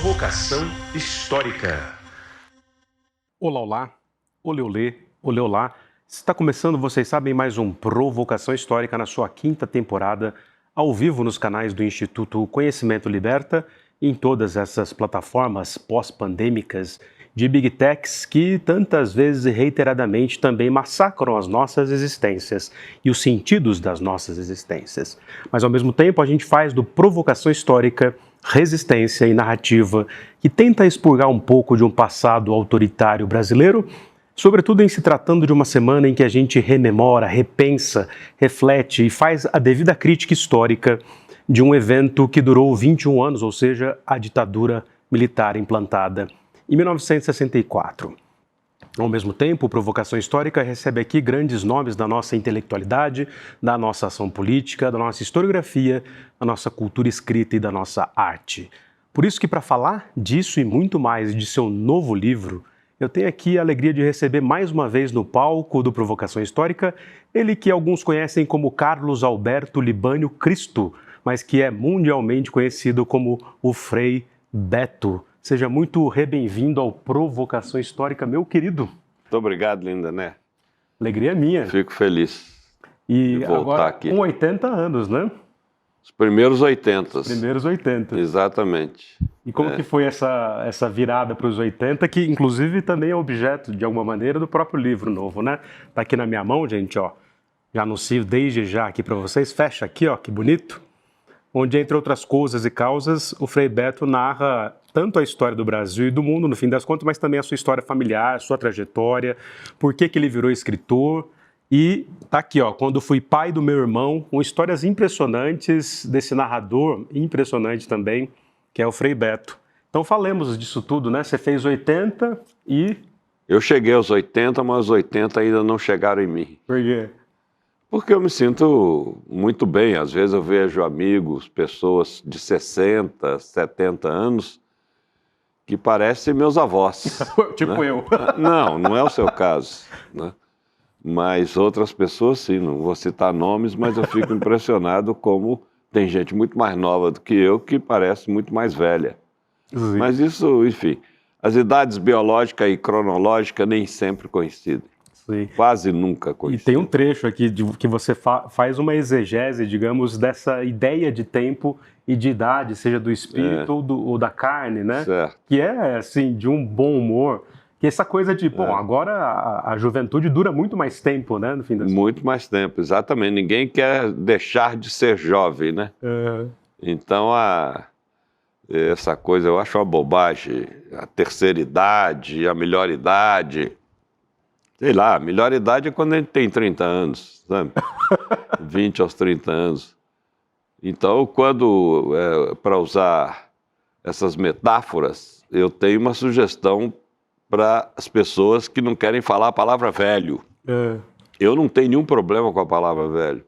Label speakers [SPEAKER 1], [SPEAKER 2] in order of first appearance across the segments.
[SPEAKER 1] Provocação Histórica. Olá, olá, olê, olê, olê, olá. Está começando, vocês sabem, mais um Provocação Histórica na sua 5ª temporada, ao vivo nos canais do Instituto Conhecimento Liberta e em todas essas plataformas pós-pandêmicas de Big Techs que tantas vezes e reiteradamente também massacram as nossas existências e os sentidos das nossas existências. Mas ao mesmo tempo a gente faz do Provocação Histórica resistência e narrativa que tenta expurgar um pouco de um passado autoritário brasileiro, sobretudo em se tratando de uma semana em que a gente rememora, repensa, reflete e faz a devida crítica histórica de um evento que durou 21 anos, ou seja, a ditadura militar implantada em 1964. Ao mesmo tempo, Provocação Histórica recebe aqui grandes nomes da nossa intelectualidade, da nossa ação política, da nossa historiografia, da nossa cultura escrita e da nossa arte. Por isso que, para falar disso e muito mais de seu novo livro, eu tenho aqui a alegria de receber mais uma vez no palco do Provocação Histórica ele que alguns conhecem como Carlos Alberto Libânio Cristo, mas que é mundialmente conhecido como o Frei Beto. Seja muito bem-vindo ao Provocação Histórica, meu querido.
[SPEAKER 2] Muito obrigado, linda, né?
[SPEAKER 1] Alegria minha.
[SPEAKER 2] Fico feliz
[SPEAKER 1] de
[SPEAKER 2] voltar
[SPEAKER 1] agora,
[SPEAKER 2] aqui.
[SPEAKER 1] Com 80 anos, né?
[SPEAKER 2] Os primeiros 80.
[SPEAKER 1] Os primeiros 80.
[SPEAKER 2] Exatamente.
[SPEAKER 1] E como que foi essa virada para os 80, que inclusive também é objeto, de alguma maneira, do próprio livro novo, né? Tá aqui na minha mão, gente, ó. Já anuncio desde já aqui para vocês. Fecha aqui, ó, que bonito. Onde, entre outras coisas e causas, o Frei Beto narra tanto a história do Brasil e do mundo, no fim das contas, mas também a sua história familiar, a sua trajetória, por que ele virou escritor. E tá aqui, ó, Quando Fui Pai do Meu Irmão, com histórias impressionantes desse narrador, impressionante também, que é o Frei Beto. Então falemos disso tudo, né? Você fez 80 e...
[SPEAKER 2] Eu cheguei aos 80, mas os 80 ainda não chegaram em mim.
[SPEAKER 1] Por quê?
[SPEAKER 2] Porque eu me sinto muito bem. Às vezes eu vejo amigos, pessoas de 60, 70 anos, que parecem meus avós.
[SPEAKER 1] Tipo,
[SPEAKER 2] né?
[SPEAKER 1] eu.
[SPEAKER 2] Não é o seu caso, né? Mas outras pessoas, sim, não vou citar nomes, mas eu fico impressionado como tem gente muito mais nova do que eu que parece muito mais velha.
[SPEAKER 1] Sim.
[SPEAKER 2] Mas isso, enfim, as idades biológica e cronológica nem sempre coincidem.
[SPEAKER 1] Sim.
[SPEAKER 2] Quase nunca
[SPEAKER 1] E
[SPEAKER 2] coincidem.
[SPEAKER 1] tem um trecho aqui que você faz uma exegese, digamos, dessa ideia de tempo e de idade, seja do espírito ou da carne, né?
[SPEAKER 2] Certo.
[SPEAKER 1] Que é, assim, de um bom humor. Que essa coisa de, bom, agora a juventude dura muito mais tempo, né, no fim das contas.
[SPEAKER 2] Muito mais tempo, exatamente. Ninguém quer deixar de ser jovem, né? Então, essa coisa eu acho uma bobagem. A terceira idade, a melhor idade. Sei lá, a melhor idade é quando a gente tem 30 anos, sabe? 20 aos 30 anos. Então, para usar essas metáforas, eu tenho uma sugestão para as pessoas que não querem falar a palavra velho. Eu não tenho nenhum problema com a palavra velho.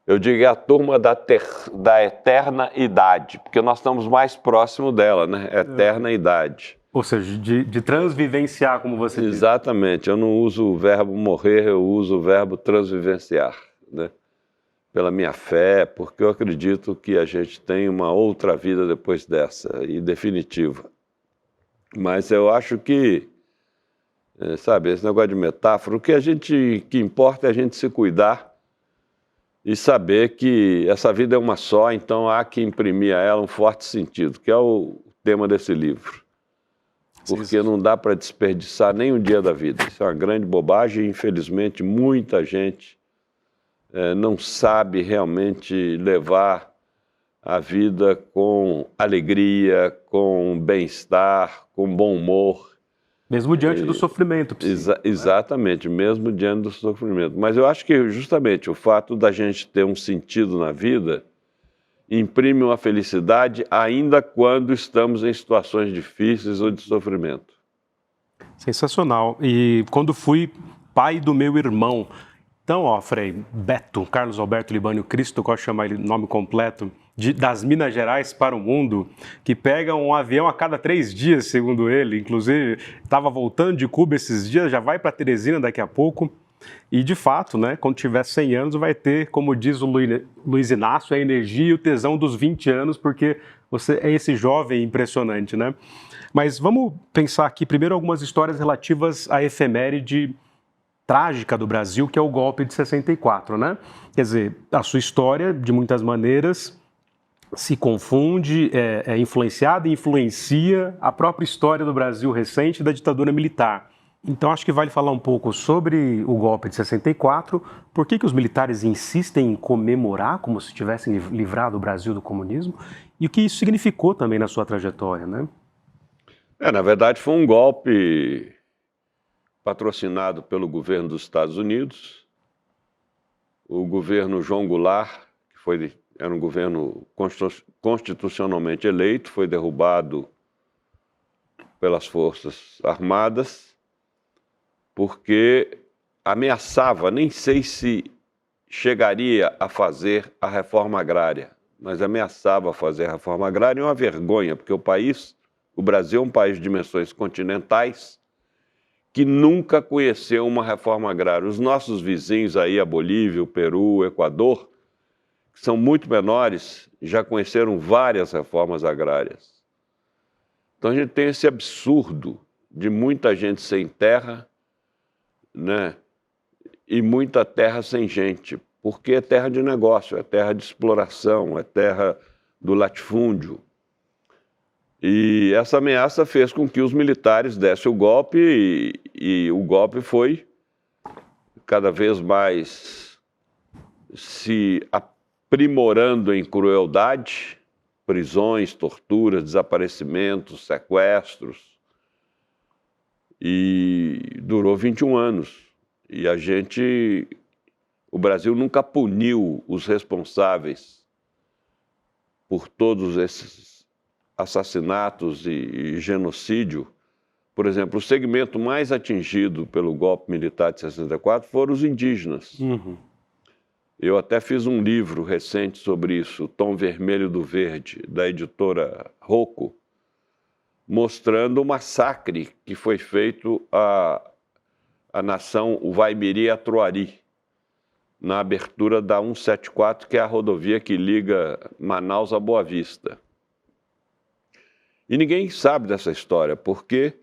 [SPEAKER 2] Eu digo é a turma da eterna idade, porque nós estamos mais próximo dela, né? Eterna idade.
[SPEAKER 1] Ou seja, de transvivenciar, como você diz.
[SPEAKER 2] Exatamente. Eu não uso o verbo morrer, eu uso o verbo transvivenciar, né? Pela minha fé, porque eu acredito que a gente tem uma outra vida depois dessa, e definitiva. Mas eu acho que, sabe, esse negócio de metáfora, o que importa é a gente se cuidar e saber que essa vida é uma só, então há que imprimir a ela um forte sentido, que é o tema desse livro. Porque não dá para desperdiçar nem um dia da vida. Isso é uma grande bobagem e, infelizmente, muita gente não sabe realmente levar a vida com alegria, com bem-estar, com bom humor.
[SPEAKER 1] Mesmo diante do sofrimento.
[SPEAKER 2] Exatamente, mesmo diante do sofrimento. Mas eu acho que justamente o fato da gente ter um sentido na vida imprime uma felicidade ainda quando estamos em situações difíceis ou de sofrimento.
[SPEAKER 1] Sensacional. E quando fui pai do meu irmão... Então, ó, Frei Beto, Carlos Alberto Libânio Cristo, qual chama ele nome completo, das Minas Gerais para o mundo, que pega um avião a cada 3 dias, segundo ele. Inclusive, estava voltando de Cuba esses dias, já vai para Teresina daqui a pouco. E, de fato, né, quando tiver 100 anos, vai ter, como diz o Luiz Inácio, a energia e o tesão dos 20 anos, porque você é esse jovem impressionante, né? Mas vamos pensar aqui primeiro algumas histórias relativas à efeméride trágica do Brasil, que é o golpe de 64, né? Quer dizer, a sua história, de muitas maneiras, se confunde, é influenciada e influencia a própria história do Brasil recente da ditadura militar. Então, acho que vale falar um pouco sobre o golpe de 64, por que os militares insistem em comemorar como se tivessem livrado o Brasil do comunismo e o que isso significou também na sua trajetória, né?
[SPEAKER 2] Na verdade, foi um golpe patrocinado pelo governo dos Estados Unidos. O governo João Goulart, que era um governo constitucionalmente eleito, foi derrubado pelas Forças Armadas, porque ameaçava, nem sei se chegaria a fazer a reforma agrária, mas ameaçava fazer a reforma agrária, e uma vergonha, porque o Brasil é um país de dimensões continentais que nunca conheceu uma reforma agrária. Os nossos vizinhos aí, a Bolívia, o Peru, o Equador, que são muito menores, já conheceram várias reformas agrárias. Então a gente tem esse absurdo de muita gente sem terra, né? E muita terra sem gente, porque é terra de negócio, é terra de exploração, é terra do latifúndio. E essa ameaça fez com que os militares dessem o golpe e o golpe foi cada vez mais se aprimorando em crueldade, prisões, torturas, desaparecimentos, sequestros. E durou 21 anos. E o Brasil nunca puniu os responsáveis por todos esses assassinatos e genocídio. Por exemplo, o segmento mais atingido pelo golpe militar de 64 foram os indígenas.
[SPEAKER 1] Uhum.
[SPEAKER 2] Eu até fiz um livro recente sobre isso, O Tom Vermelho do Verde, da editora Rocco, mostrando o massacre que foi feito à nação Waimiri-Atuari, na abertura da 174, que é a rodovia que liga Manaus a Boa Vista. E ninguém sabe dessa história, porque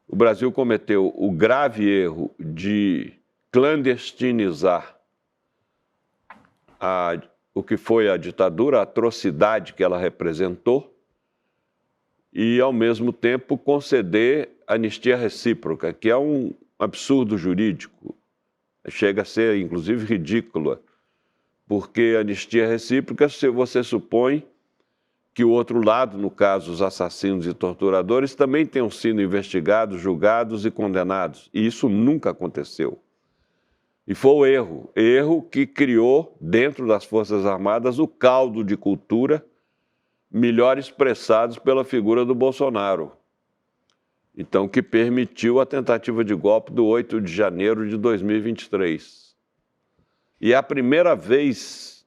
[SPEAKER 2] o Brasil cometeu o grave erro de clandestinizar o que foi a ditadura, a atrocidade que ela representou, e, ao mesmo tempo, conceder anistia recíproca, que é um absurdo jurídico. Chega a ser, inclusive, ridícula, porque anistia recíproca, se você supõe que o outro lado, no caso, os assassinos e torturadores, também tenham sido investigados, julgados e condenados. E isso nunca aconteceu. E foi o erro que criou, dentro das Forças Armadas, o caldo de cultura melhor expressados pela figura do Bolsonaro. Então, que permitiu a tentativa de golpe do 8 de janeiro de 2023. E é a primeira vez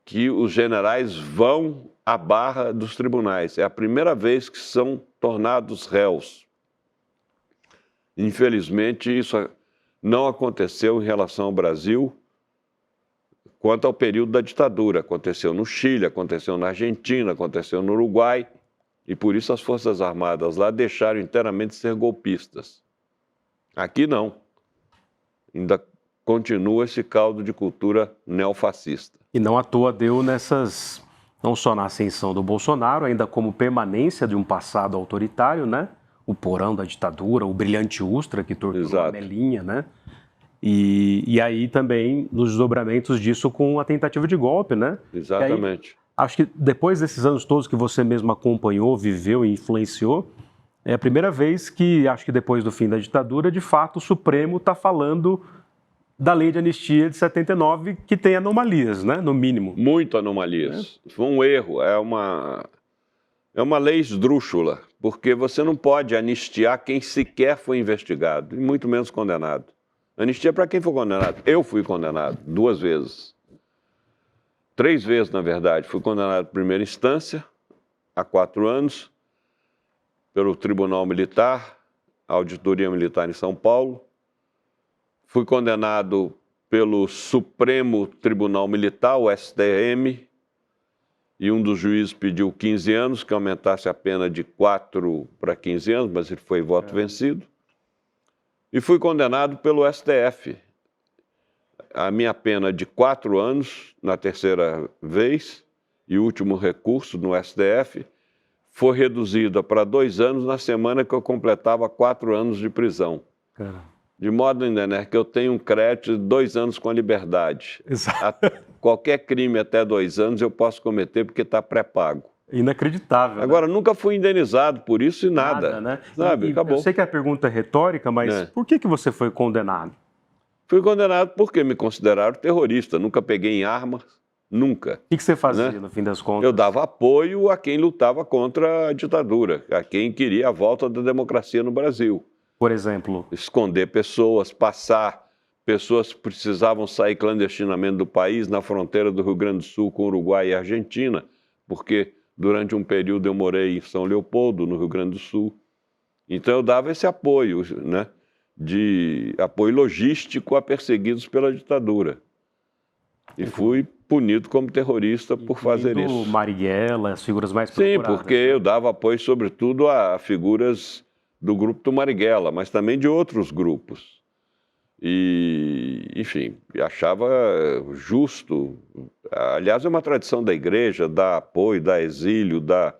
[SPEAKER 2] que os generais vão à barra dos tribunais. É a primeira vez que são tornados réus. Infelizmente, isso não aconteceu em relação ao Brasil quanto ao período da ditadura. Aconteceu no Chile, aconteceu na Argentina, aconteceu no Uruguai, e por isso as Forças Armadas lá deixaram inteiramente de ser golpistas. Aqui não. Ainda continua esse caldo de cultura neofascista.
[SPEAKER 1] E não à toa deu não só na ascensão do Bolsonaro, ainda como permanência de um passado autoritário, né? O porão da ditadura, o brilhante Ustra que torturou a Melinha, né? E aí também nos desdobramentos disso com a tentativa de golpe, né?
[SPEAKER 2] Exatamente.
[SPEAKER 1] Aí, acho que depois desses anos todos que você mesmo acompanhou, viveu e influenciou, é a primeira vez que, acho que depois do fim da ditadura, de fato o Supremo está falando da lei de anistia de 79, que tem anomalias, né? No mínimo.
[SPEAKER 2] Muito anomalias. Foi um erro, é uma lei esdrúxula, porque você não pode anistiar quem sequer foi investigado, e muito menos condenado. Anistia para quem foi condenado. Eu fui condenado 2 vezes. 3 vezes, na verdade. Fui condenado em primeira instância, a 4 anos, pelo Tribunal Militar, a Auditoria Militar em São Paulo. Fui condenado pelo Supremo Tribunal Militar, o STM, e um dos juízes pediu 15 anos, que aumentasse a pena de 4 para 15 anos, mas ele foi voto vencido. E fui condenado pelo STF. A minha pena de 4 anos, na terceira vez, e último recurso no STF, foi reduzida para 2 anos na semana que eu completava 4 anos de prisão.
[SPEAKER 1] Caramba.
[SPEAKER 2] De modo, né, que eu tenho um crédito de 2 anos com a liberdade.
[SPEAKER 1] Exato.
[SPEAKER 2] Qualquer crime até 2 anos eu posso cometer porque está pré-pago.
[SPEAKER 1] Inacreditável.
[SPEAKER 2] Agora,
[SPEAKER 1] né?
[SPEAKER 2] nunca fui indenizado por isso e nada.
[SPEAKER 1] Né?
[SPEAKER 2] Sabe? Acabou.
[SPEAKER 1] Eu sei que a pergunta é retórica, mas por que você foi condenado?
[SPEAKER 2] Fui condenado porque me consideraram terrorista. Nunca peguei em armas, nunca.
[SPEAKER 1] O que você fazia, no fim das contas?
[SPEAKER 2] Eu dava apoio a quem lutava contra a ditadura, a quem queria a volta da democracia no Brasil.
[SPEAKER 1] Por exemplo?
[SPEAKER 2] Esconder pessoas, passar pessoas que precisavam sair clandestinamente do país na fronteira do Rio Grande do Sul com o Uruguai e a Argentina, porque durante um período eu morei em São Leopoldo, no Rio Grande do Sul. Então eu dava esse apoio, né, de apoio logístico a perseguidos pela ditadura. E fui punido como terrorista por fazer isso.
[SPEAKER 1] Marighella, as figuras mais procuradas.
[SPEAKER 2] Sim, porque eu dava apoio sobretudo a figuras do grupo do Marighella, mas também de outros grupos. E, enfim, achava justo. Aliás, é uma tradição da igreja dar apoio, dar exílio, dar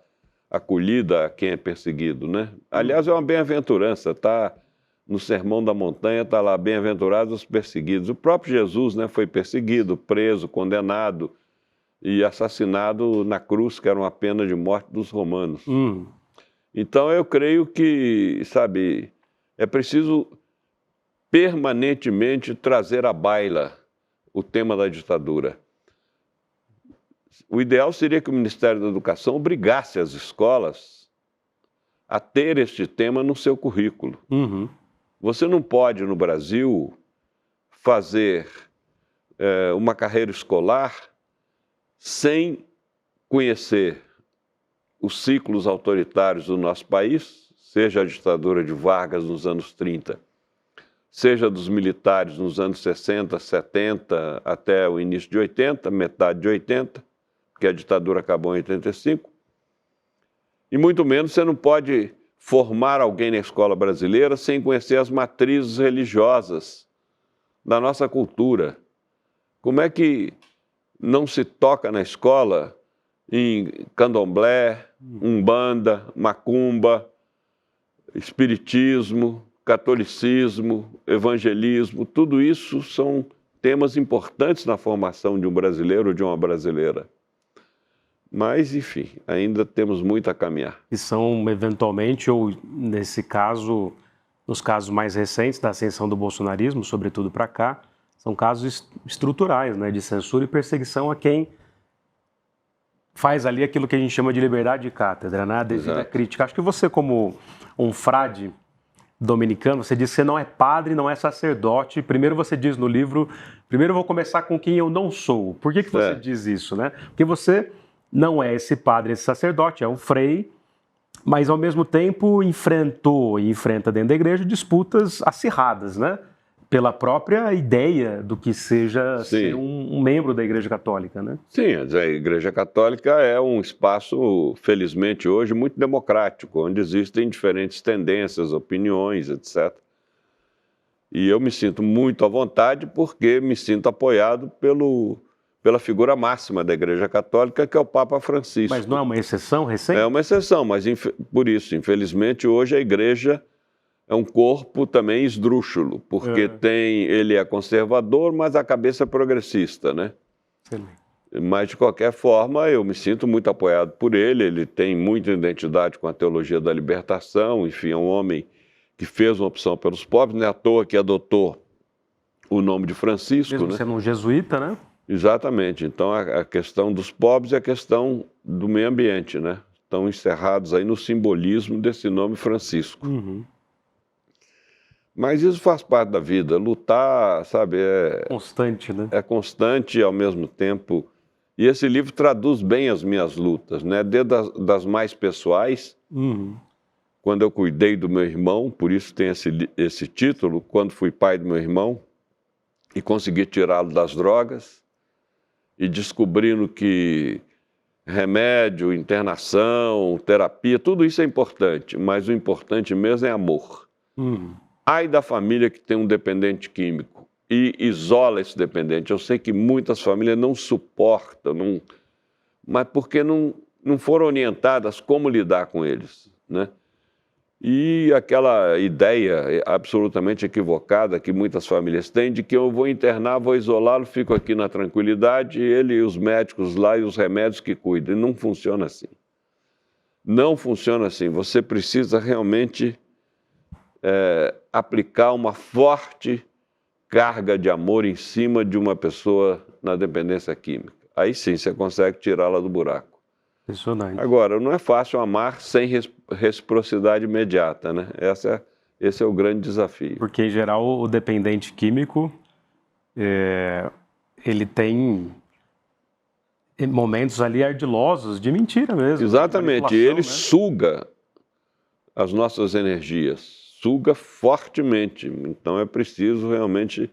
[SPEAKER 2] acolhida a quem é perseguido, né? Aliás, é uma bem-aventurança, tá? No Sermão da Montanha está lá, bem-aventurados os perseguidos. O próprio Jesus, né, foi perseguido, preso, condenado e assassinado na cruz, que era uma pena de morte dos romanos. Então, eu creio que, sabe, é preciso permanentemente trazer à baila o tema da ditadura. O ideal seria que o Ministério da Educação obrigasse as escolas a ter este tema no seu currículo. Você não pode, no Brasil, fazer uma carreira escolar sem conhecer os ciclos autoritários do nosso país, seja a ditadura de Vargas nos anos 30, seja dos militares nos anos 60, 70, até o início de 80, metade de 80, porque a ditadura acabou em 85, e muito menos você não pode formar alguém na escola brasileira sem conhecer as matrizes religiosas da nossa cultura. Como é que não se toca na escola em candomblé, umbanda, macumba, espiritismo, catolicismo, evangelismo? Tudo isso são temas importantes na formação de um brasileiro ou de uma brasileira. Mas, enfim, ainda temos muito a caminhar.
[SPEAKER 1] E são, eventualmente, ou nesse caso, nos casos mais recentes da ascensão do bolsonarismo, sobretudo para cá, são casos estruturais, né, de censura e perseguição a quem faz ali aquilo que a gente chama de liberdade de cátedra, né, a devida crítica. Acho que você, como um frade dominicano, você diz que você não é padre, não é sacerdote. Primeiro você diz no livro, primeiro eu vou começar com quem eu não sou. Por que você diz isso, né? Porque você não é esse padre, esse sacerdote, é um frei, mas ao mesmo tempo enfrentou e enfrenta dentro da igreja disputas acirradas, né? Pela própria ideia do que seja ser um membro da Igreja Católica, né?
[SPEAKER 2] Sim, a Igreja Católica é um espaço, felizmente hoje, muito democrático, onde existem diferentes tendências, opiniões, etc. E eu me sinto muito à vontade porque me sinto apoiado pela figura máxima da Igreja Católica, que é o Papa Francisco.
[SPEAKER 1] Mas não é uma exceção recente?
[SPEAKER 2] É uma exceção, mas por isso, infelizmente, hoje a Igreja é um corpo também esdrúxulo, porque ele é conservador, mas a cabeça é progressista, né? Mas, de qualquer forma, eu me sinto muito apoiado por ele tem muita identidade com a teologia da libertação, enfim, é um homem que fez uma opção pelos pobres, não é à toa que adotou o nome de Francisco,
[SPEAKER 1] mesmo sendo um jesuíta, né?
[SPEAKER 2] Exatamente. Então, a questão dos pobres e a questão do meio ambiente, né? Estão encerrados aí no simbolismo desse nome Francisco. Mas isso faz parte da vida. Lutar, sabe, é
[SPEAKER 1] constante, né?
[SPEAKER 2] É constante ao mesmo tempo. E esse livro traduz bem as minhas lutas, né? Desde das mais pessoais, quando eu cuidei do meu irmão, por isso tem esse título, quando fui pai do meu irmão, e conseguir tirá-lo das drogas, e descobrindo que remédio, internação, terapia, tudo isso é importante, mas o importante mesmo é amor. Ai da família que tem um dependente químico e isola esse dependente. Eu sei que muitas famílias não suportam, mas porque não foram orientadas como lidar com eles, né? E aquela ideia absolutamente equivocada que muitas famílias têm de que eu vou internar, vou isolá-lo, fico aqui na tranquilidade, ele e os médicos lá e os remédios que cuidam. E não funciona assim. Não funciona assim. Você precisa realmente aplicar uma forte carga de amor em cima de uma pessoa na dependência química. Aí sim você consegue tirá-la do buraco.
[SPEAKER 1] Impressionante.
[SPEAKER 2] Agora, não é fácil amar sem reciprocidade imediata, né? Esse é o grande desafio.
[SPEAKER 1] Porque, em geral, o dependente químico, ele tem momentos ali ardilosos de mentira mesmo.
[SPEAKER 2] Exatamente, ele
[SPEAKER 1] né?
[SPEAKER 2] suga as nossas energias, suga fortemente. Então é preciso realmente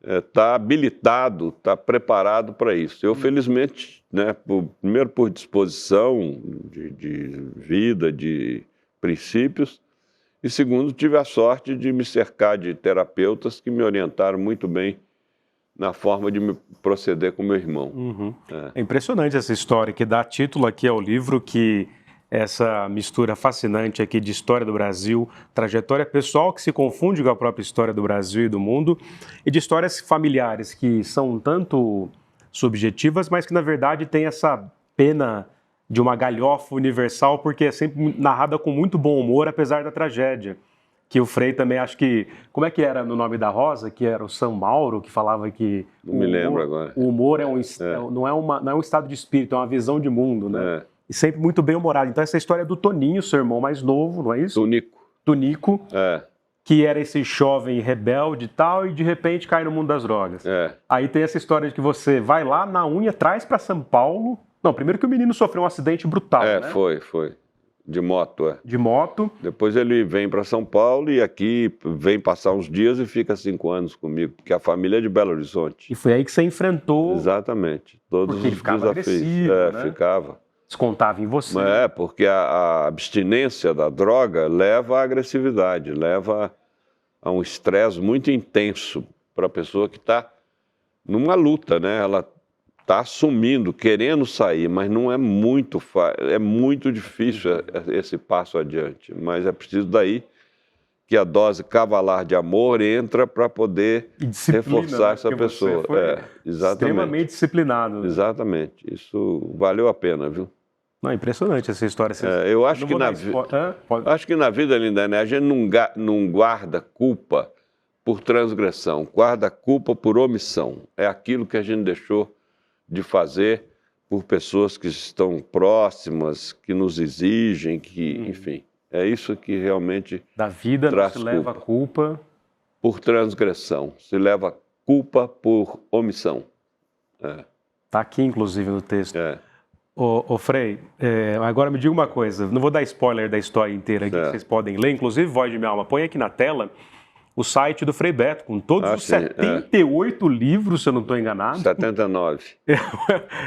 [SPEAKER 2] estar habilitado, estar preparado para isso. Eu, felizmente, né, primeiro por disposição de vida, de princípios, e segundo, tive a sorte de me cercar de terapeutas que me orientaram muito bem na forma de me proceder com meu irmão.
[SPEAKER 1] É impressionante essa história que dá título aqui ao livro, que essa mistura fascinante aqui de história do Brasil, trajetória pessoal que se confunde com a própria história do Brasil e do mundo, e de histórias familiares que são um tanto subjetivas, mas que na verdade tem essa pena de uma galhofa universal, porque é sempre narrada com muito bom humor, apesar da tragédia. Que o Frei também, acho que... Como é que era no Nome da Rosa? Que era o São Mauro, que falava que...
[SPEAKER 2] Não me lembro agora.
[SPEAKER 1] O humor não é um estado de espírito, é uma visão de mundo, né? E sempre muito bem humorado. Então essa história é do Toninho, seu irmão mais novo, não é isso? Tonico. Que era esse jovem rebelde e tal, e de repente cai no mundo das drogas. Aí tem essa história de que você vai lá na unha, traz para São Paulo... Não, primeiro que o menino sofreu um acidente brutal, né?
[SPEAKER 2] Foi. De moto,
[SPEAKER 1] De moto.
[SPEAKER 2] Depois ele vem para São Paulo e aqui vem passar uns dias e fica 5 anos comigo, porque a família é de Belo Horizonte.
[SPEAKER 1] E foi aí que você enfrentou...
[SPEAKER 2] Exatamente. Todos
[SPEAKER 1] porque ele ficava
[SPEAKER 2] desafios.
[SPEAKER 1] agressivo, né?
[SPEAKER 2] Ficava.
[SPEAKER 1] Descontava em você.
[SPEAKER 2] Porque a abstinência da droga leva à agressividade, leva a um estresse muito intenso para a pessoa que está numa luta, né? Ela está assumindo, querendo sair, mas não é muito fácil, é muito difícil esse passo adiante. Mas é preciso daí que a dose cavalar de amor entra para poder reforçar essa pessoa. Exatamente.
[SPEAKER 1] Extremamente disciplinado.
[SPEAKER 2] Exatamente. Isso valeu a pena, viu?
[SPEAKER 1] Não, é impressionante essa história.
[SPEAKER 2] Eu acho que na vida, Linda, né, a gente não guarda culpa por transgressão, guarda culpa por omissão. É aquilo que a gente deixou de fazer por pessoas que estão próximas, que nos exigem, enfim, é isso que realmente
[SPEAKER 1] da vida
[SPEAKER 2] traz
[SPEAKER 1] não se leva culpa
[SPEAKER 2] por transgressão, se leva culpa por omissão.
[SPEAKER 1] Tá aqui, inclusive, no texto. Ô Frei, agora me diga uma coisa, não vou dar spoiler da história inteira aqui, que vocês podem ler, inclusive, Voz de Minha Alma, põe aqui na tela o site do Frei Beto, com todos os 78 livros, se eu não estou enganado.
[SPEAKER 2] 79.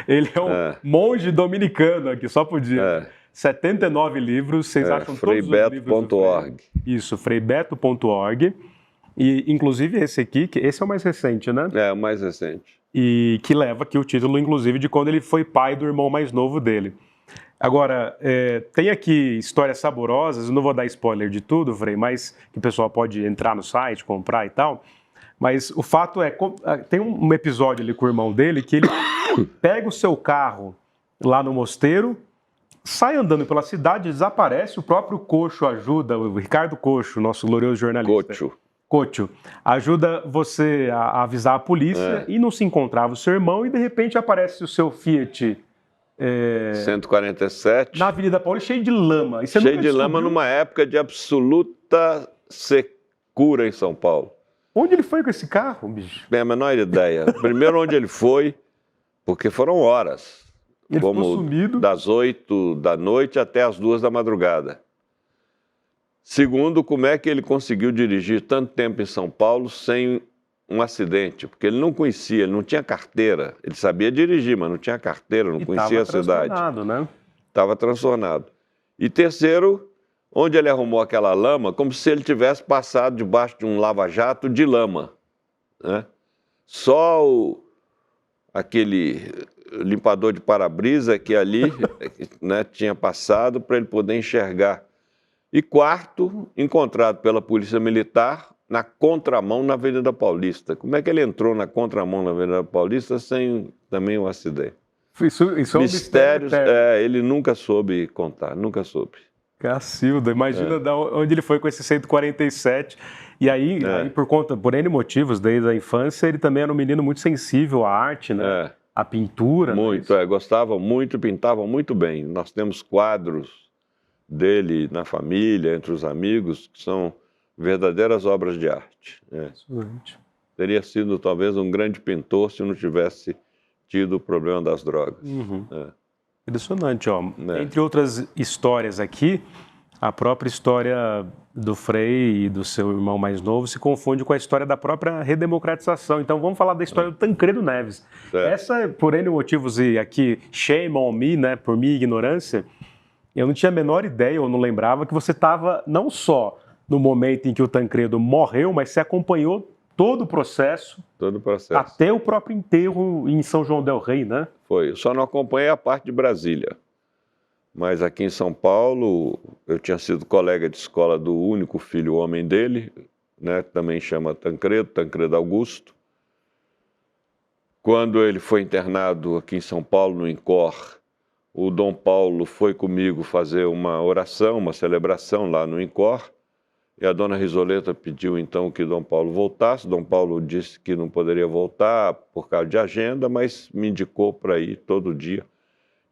[SPEAKER 1] Ele é um monge dominicano aqui, só podia. 79 livros, vocês acham todos os livros do Frei? Isso, freibeto.org. E, inclusive, esse aqui, esse é o mais recente, né?
[SPEAKER 2] O mais recente.
[SPEAKER 1] E que leva aqui o título, inclusive, de quando ele foi pai do irmão mais novo dele. Agora, tem aqui histórias saborosas, eu não vou dar spoiler de tudo, Frei, mas que o pessoal pode entrar no site, comprar e tal. Mas o fato é, tem um episódio ali com o irmão dele que ele pega o seu carro lá no mosteiro, sai andando pela cidade, desaparece, o próprio Cocho ajuda, o Ricardo Cocho, nosso glorioso jornalista. Cocho, ajuda você a avisar a polícia e não se encontrava o seu irmão e de repente aparece o seu Fiat
[SPEAKER 2] 147
[SPEAKER 1] na Avenida Paulista, cheio de lama. E
[SPEAKER 2] cheio de lama numa época de absoluta secura em São Paulo.
[SPEAKER 1] Onde ele foi com esse carro, bicho?
[SPEAKER 2] Tem a menor ideia. Primeiro, onde ele foi, porque foram horas.
[SPEAKER 1] Ele ficou sumido.
[SPEAKER 2] Das 8 da noite até as 2 da madrugada. Segundo, como é que ele conseguiu dirigir tanto tempo em São Paulo sem um acidente, porque ele não conhecia, ele não tinha carteira. Ele sabia dirigir, mas não tinha carteira, não conhecia a cidade.
[SPEAKER 1] Estava transtornado, né?
[SPEAKER 2] Estava transtornado. E terceiro, onde ele arrumou aquela lama, como se ele tivesse passado debaixo de um lava-jato de lama, né? Só aquele limpador de para-brisa que ali né, tinha passado para ele poder enxergar. E quarto, encontrado pela Polícia Militar na contramão na Avenida Paulista. Como é que ele entrou na contramão na Avenida Paulista sem também um acidente?
[SPEAKER 1] Isso é um
[SPEAKER 2] Mistérios, ele nunca soube contar, nunca soube.
[SPEAKER 1] Cacilda, imagina onde ele foi com esse 147. E aí, por N motivos, desde a infância, ele também era um menino muito sensível à arte, né? À pintura.
[SPEAKER 2] Muito, gostava muito, pintava muito bem. Nós temos quadros dele na família, entre os amigos, que são verdadeiras obras de arte.
[SPEAKER 1] Excelente.
[SPEAKER 2] Teria sido talvez um grande pintor se não tivesse tido o problema das drogas.
[SPEAKER 1] Impressionante, ó. Entre outras histórias aqui, a própria história do Frei e do seu irmão mais novo se confunde com a história da própria redemocratização. Então vamos falar da história do Tancredo Neves. Essa, por N motivos, e aqui, shame on me, né, por minha ignorância, eu não tinha a menor ideia, eu não lembrava que você estava não só no momento em que o Tancredo morreu, mas você acompanhou todo o processo.
[SPEAKER 2] Todo o processo.
[SPEAKER 1] Até o próprio enterro em São João del Rei, né?
[SPEAKER 2] Foi. Eu só não acompanhei a parte de Brasília. Mas aqui em São Paulo, eu tinha sido colega de escola do único filho homem dele, né? Também chama Tancredo Augusto. Quando ele foi internado aqui em São Paulo, no INCOR, o Dom Paulo foi comigo fazer uma oração, uma celebração lá no INCOR. E a dona Risoleta pediu então que Dom Paulo voltasse. Dom Paulo disse que não poderia voltar por causa de agenda, mas me indicou para ir todo dia.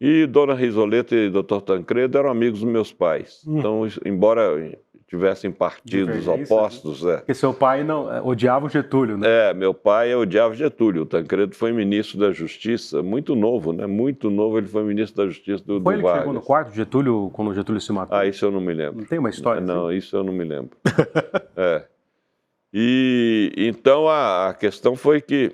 [SPEAKER 2] E dona Risoleta e doutor Tancredo eram amigos dos meus pais. Então, embora tivessem partidos opostos...
[SPEAKER 1] Porque seu pai odiava o Getúlio, né?
[SPEAKER 2] Meu pai odiava Getúlio. O Tancredo foi ministro da Justiça, muito novo, né? Muito novo ele foi ministro da Justiça do Vargas.
[SPEAKER 1] Foi ele que chegou no quarto do Getúlio, quando o Getúlio se matou?
[SPEAKER 2] Isso eu não me lembro.
[SPEAKER 1] Não tem uma história
[SPEAKER 2] Não,
[SPEAKER 1] assim?
[SPEAKER 2] Isso eu não me lembro. E então a questão foi que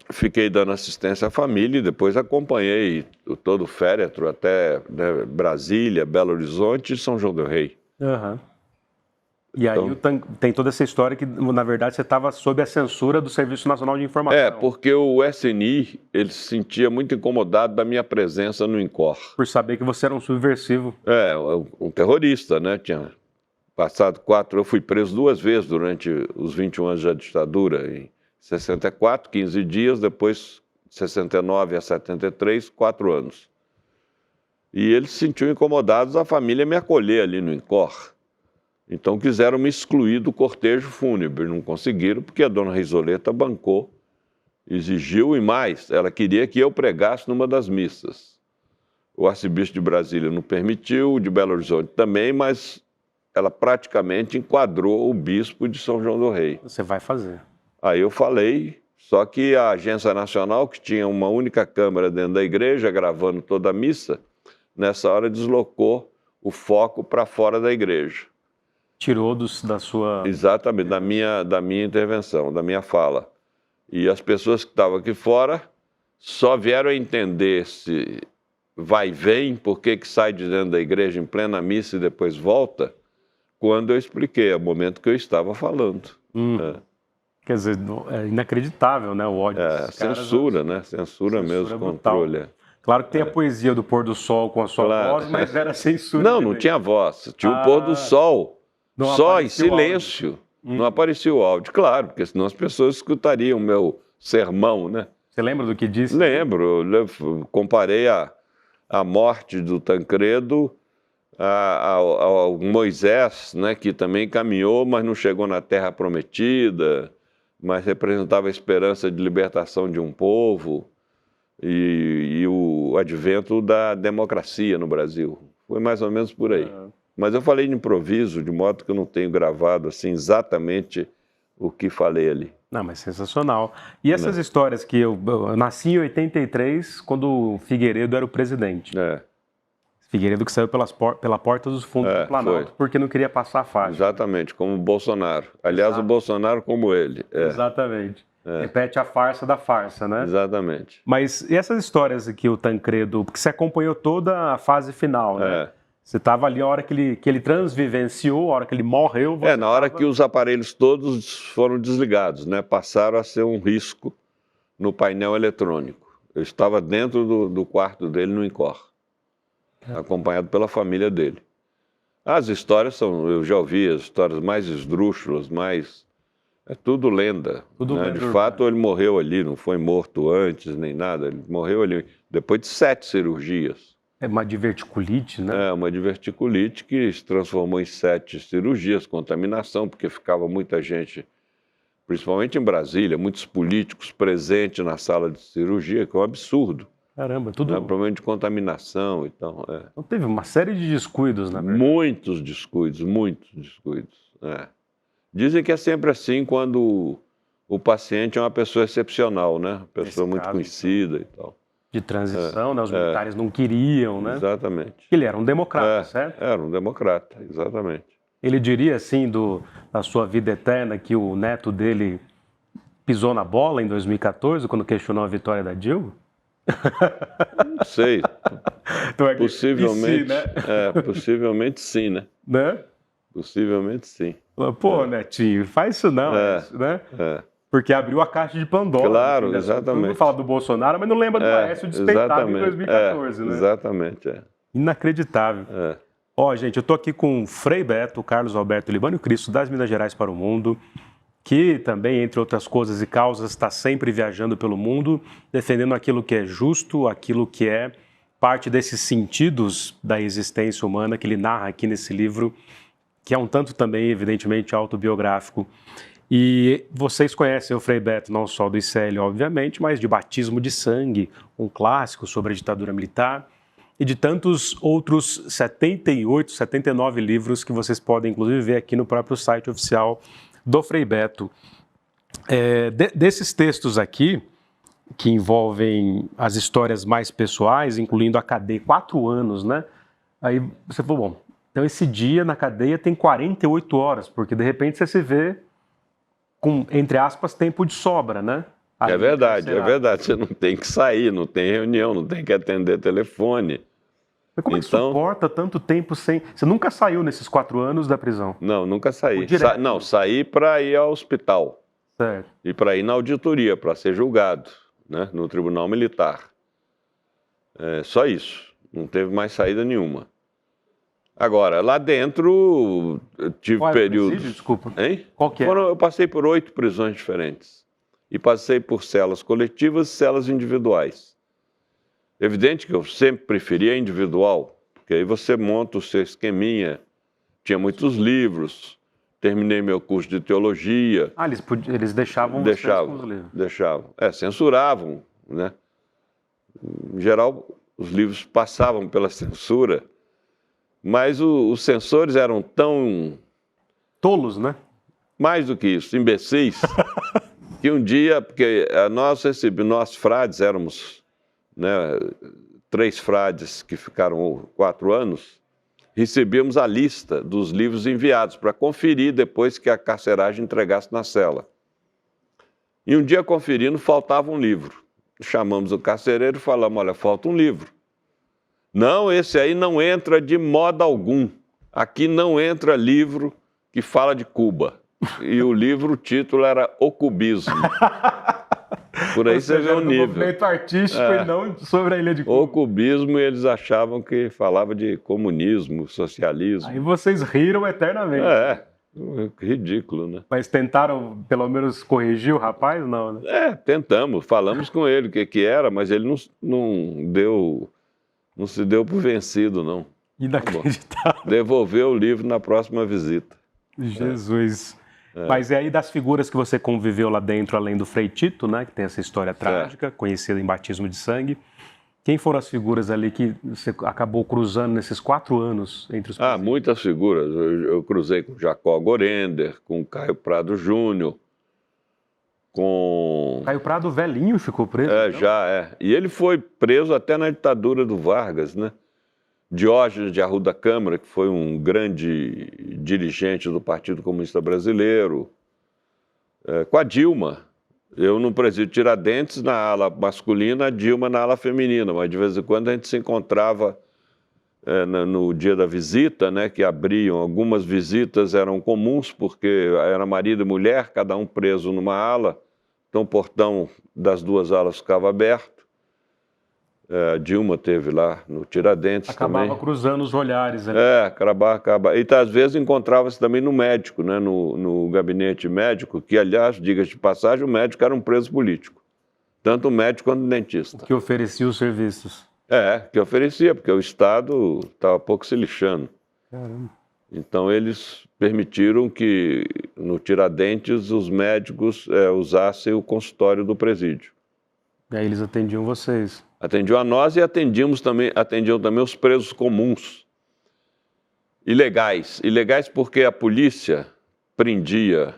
[SPEAKER 2] fiquei dando assistência à família e depois acompanhei todo o féretro até Brasília, Belo Horizonte e São João del Rei.
[SPEAKER 1] E aí tem toda essa história que, na verdade, você estava sob a censura do Serviço Nacional de Informação.
[SPEAKER 2] Porque o SNI, ele se sentia muito incomodado da minha presença no INCOR.
[SPEAKER 1] Por saber que você era um subversivo.
[SPEAKER 2] Um terrorista, né? Tinha passado eu fui preso 2 vezes durante os 21 anos da ditadura, em 64, 15 dias, depois de 69 a 73, 4 anos. E eles se sentiam incomodados, a família me acolher ali no INCOR. Então quiseram me excluir do cortejo fúnebre, não conseguiram, porque a dona Risoleta bancou, exigiu e mais, ela queria que eu pregasse numa das missas. O arcebispo de Brasília não permitiu, o de Belo Horizonte também, mas ela praticamente enquadrou o bispo de São João del Rei.
[SPEAKER 1] Você vai fazer.
[SPEAKER 2] Aí eu falei, só que a Agência Nacional, que tinha uma única câmera dentro da igreja, gravando toda a missa, nessa hora deslocou o foco para fora da igreja.
[SPEAKER 1] Tirou da sua...
[SPEAKER 2] Exatamente, da minha intervenção, da minha fala. E as pessoas que estavam aqui fora só vieram a entender esse vai e vem, por que sai de dentro da igreja em plena missa e depois volta, quando eu expliquei, ao momento que eu estava falando.
[SPEAKER 1] Quer dizer, é inacreditável, né, o ódio desses caras.
[SPEAKER 2] Censura, né? Censura mesmo, controle.
[SPEAKER 1] Claro que tem a poesia do pôr do sol com a sua voz, mas era censura.
[SPEAKER 2] Não tinha voz. Tinha o pôr do sol, só em silêncio. Não aparecia o áudio, claro, porque senão as pessoas escutariam o meu sermão, né?
[SPEAKER 1] Você lembra do que disse?
[SPEAKER 2] Lembro. Eu comparei a morte do Tancredo ao Moisés, né, que também caminhou, mas não chegou na Terra Prometida, mas representava a esperança de libertação de um povo e o advento da democracia no Brasil. Foi mais ou menos por aí. Mas eu falei de improviso, de modo que eu não tenho gravado assim exatamente o que falei ali.
[SPEAKER 1] Não, mas sensacional. E essas histórias que eu nasci em 83, quando o Figueiredo era o presidente. Figueiredo que saiu pela porta dos fundos do Planalto porque não queria passar a faixa.
[SPEAKER 2] Exatamente, como o Bolsonaro. Aliás, Exato. O Bolsonaro como ele.
[SPEAKER 1] Exatamente. Repete a farsa da farsa, né?
[SPEAKER 2] Exatamente.
[SPEAKER 1] Mas e essas histórias aqui, o Tancredo, porque você acompanhou toda a fase final, né? Você estava ali a hora que ele transvivenciou, a hora que ele morreu.
[SPEAKER 2] Na hora que os aparelhos todos foram desligados, né? Passaram a ser um risco no painel eletrônico. Eu estava dentro do quarto dele no INCOR, acompanhado pela família dele. As histórias eu já ouvi as histórias mais esdrúxulas, é tudo lenda.
[SPEAKER 1] Tudo
[SPEAKER 2] né?
[SPEAKER 1] lenda.
[SPEAKER 2] De fato, ele morreu ali, não foi morto antes nem nada, ele morreu ali depois de 7 cirurgias.
[SPEAKER 1] É uma diverticulite, né?
[SPEAKER 2] É, uma diverticulite que se transformou em 7 cirurgias, contaminação, porque ficava muita gente, principalmente em Brasília, muitos políticos presentes na sala de cirurgia, que é um absurdo.
[SPEAKER 1] Caramba, tudo...
[SPEAKER 2] Problema de contaminação e tal.
[SPEAKER 1] Então teve uma série de descuidos, na verdade.
[SPEAKER 2] Muitos descuidos. Dizem que é sempre assim quando o paciente é uma pessoa excepcional, né? Pessoa muito conhecida e tal.
[SPEAKER 1] De transição, né? Os militares não queriam, né?
[SPEAKER 2] Exatamente.
[SPEAKER 1] Ele era um democrata, certo?
[SPEAKER 2] Era um democrata, exatamente.
[SPEAKER 1] Ele diria, assim, da sua vida eterna, que o neto dele pisou na bola em 2014, quando questionou a vitória da Dilma?
[SPEAKER 2] Não sei.
[SPEAKER 1] Então
[SPEAKER 2] possivelmente,
[SPEAKER 1] sim, né?
[SPEAKER 2] Possivelmente sim, né?
[SPEAKER 1] Né?
[SPEAKER 2] Possivelmente sim.
[SPEAKER 1] Pô, Netinho, faz isso não, né? Porque abriu a caixa de Pandora.
[SPEAKER 2] Claro, exatamente.
[SPEAKER 1] Todo mundo fala do Bolsonaro, mas não lembra do Aécio despeitado em 2014, né?
[SPEAKER 2] Exatamente,
[SPEAKER 1] Inacreditável. Gente, eu tô aqui com o Frei Beto, Carlos Alberto Libânio Cristo, das Minas Gerais para o Mundo, que também, entre outras coisas e causas, está sempre viajando pelo mundo, defendendo aquilo que é justo, aquilo que é parte desses sentidos da existência humana que ele narra aqui nesse livro, que é um tanto também, evidentemente, autobiográfico. E vocês conhecem o Frei Beto não só do ICL, obviamente, mas de Batismo de Sangue, um clássico sobre a ditadura militar, e de tantos outros 78, 79 livros que vocês podem, inclusive, ver aqui no próprio site oficial do Frei Beto. Desses textos aqui, que envolvem as histórias mais pessoais, incluindo a cadeia, 4 anos, né? Aí você falou, bom, então esse dia na cadeia tem 48 horas, porque de repente você se vê com, entre aspas, tempo de sobra, né?
[SPEAKER 2] É verdade. Você não tem que sair, não tem reunião, não tem que atender telefone.
[SPEAKER 1] Mas como é que suporta tanto tempo sem... Você nunca saiu nesses 4 anos da prisão?
[SPEAKER 2] Não, nunca saí. Saí para ir ao hospital.
[SPEAKER 1] Certo.
[SPEAKER 2] E para ir na auditoria, para ser julgado, né, no Tribunal Militar. Só isso. Não teve mais saída nenhuma. Agora, lá dentro, eu tive períodos...
[SPEAKER 1] Presídio, desculpa.
[SPEAKER 2] Hein?
[SPEAKER 1] Qual que é?
[SPEAKER 2] Eu passei por 8 prisões diferentes. E passei por celas coletivas e celas individuais. Evidente que eu sempre preferia individual, porque aí você monta o seu esqueminha. Tinha muitos livros, terminei meu curso de teologia.
[SPEAKER 1] Eles deixavam vocês com os livros?
[SPEAKER 2] Deixavam. Censuravam, né? Em geral, os livros passavam pela censura, mas os censores eram tão...
[SPEAKER 1] Tolos, né?
[SPEAKER 2] Mais do que isso, imbecis, que um dia, porque nós frades éramos, né, 3 frades que ficaram 4 anos, recebíamos a lista dos livros enviados para conferir depois que a carceragem entregasse na cela. E um dia, conferindo, faltava um livro. Chamamos o carcereiro e falamos, olha, falta um livro. Não, esse aí não entra de modo algum. Aqui não entra livro que fala de Cuba. E o livro, o título era O Cubismo. Por aí você vê o nível.
[SPEAKER 1] Movimento artístico e não sobre a ilha de Cuba.
[SPEAKER 2] O cubismo, eles achavam que falava de comunismo, socialismo.
[SPEAKER 1] Aí vocês riram eternamente.
[SPEAKER 2] Ridículo, né?
[SPEAKER 1] Mas tentaram, pelo menos, corrigir o rapaz? Não, né?
[SPEAKER 2] Tentamos. Falamos com ele o que era, mas ele não se deu por vencido, não.
[SPEAKER 1] Inacreditável.
[SPEAKER 2] Devolveu o livro na próxima visita.
[SPEAKER 1] Jesus. Mas e aí das figuras que você conviveu lá dentro, além do Frei Tito, né, que tem essa história trágica, conhecida em Batismo de Sangue, quem foram as figuras ali que você acabou cruzando nesses 4 anos entre os presídios?
[SPEAKER 2] Muitas figuras. Eu cruzei com Jacó Gorender, com Caio Prado Júnior, com...
[SPEAKER 1] Caio Prado velhinho ficou preso?
[SPEAKER 2] E ele foi preso até na ditadura do Vargas, né? Diógenes de Arruda Câmara, que foi um grande dirigente do Partido Comunista Brasileiro, com a Dilma. Eu no presídio Tiradentes, na ala masculina, a Dilma na ala feminina, mas de vez em quando a gente se encontrava no dia da visita, né, que abriam, algumas visitas eram comuns, porque era marido e mulher, cada um preso numa ala, então o portão das duas alas ficava aberto. A Dilma teve lá no Tiradentes
[SPEAKER 1] Acabava
[SPEAKER 2] também.
[SPEAKER 1] cruzando os olhares. Né?
[SPEAKER 2] Acaba. E às vezes encontrava-se também no médico, né, no gabinete médico, que, aliás, diga-se de passagem, o médico era um preso político. Tanto o médico quanto o dentista.
[SPEAKER 1] Que oferecia os serviços.
[SPEAKER 2] Que oferecia, porque o Estado estava pouco se lixando.
[SPEAKER 1] Caramba.
[SPEAKER 2] Então eles permitiram que no Tiradentes os médicos usassem o consultório do presídio.
[SPEAKER 1] E aí eles atendiam vocês.
[SPEAKER 2] Atendiam a nós e atendiam também os presos comuns. Ilegais. Ilegais porque a polícia prendia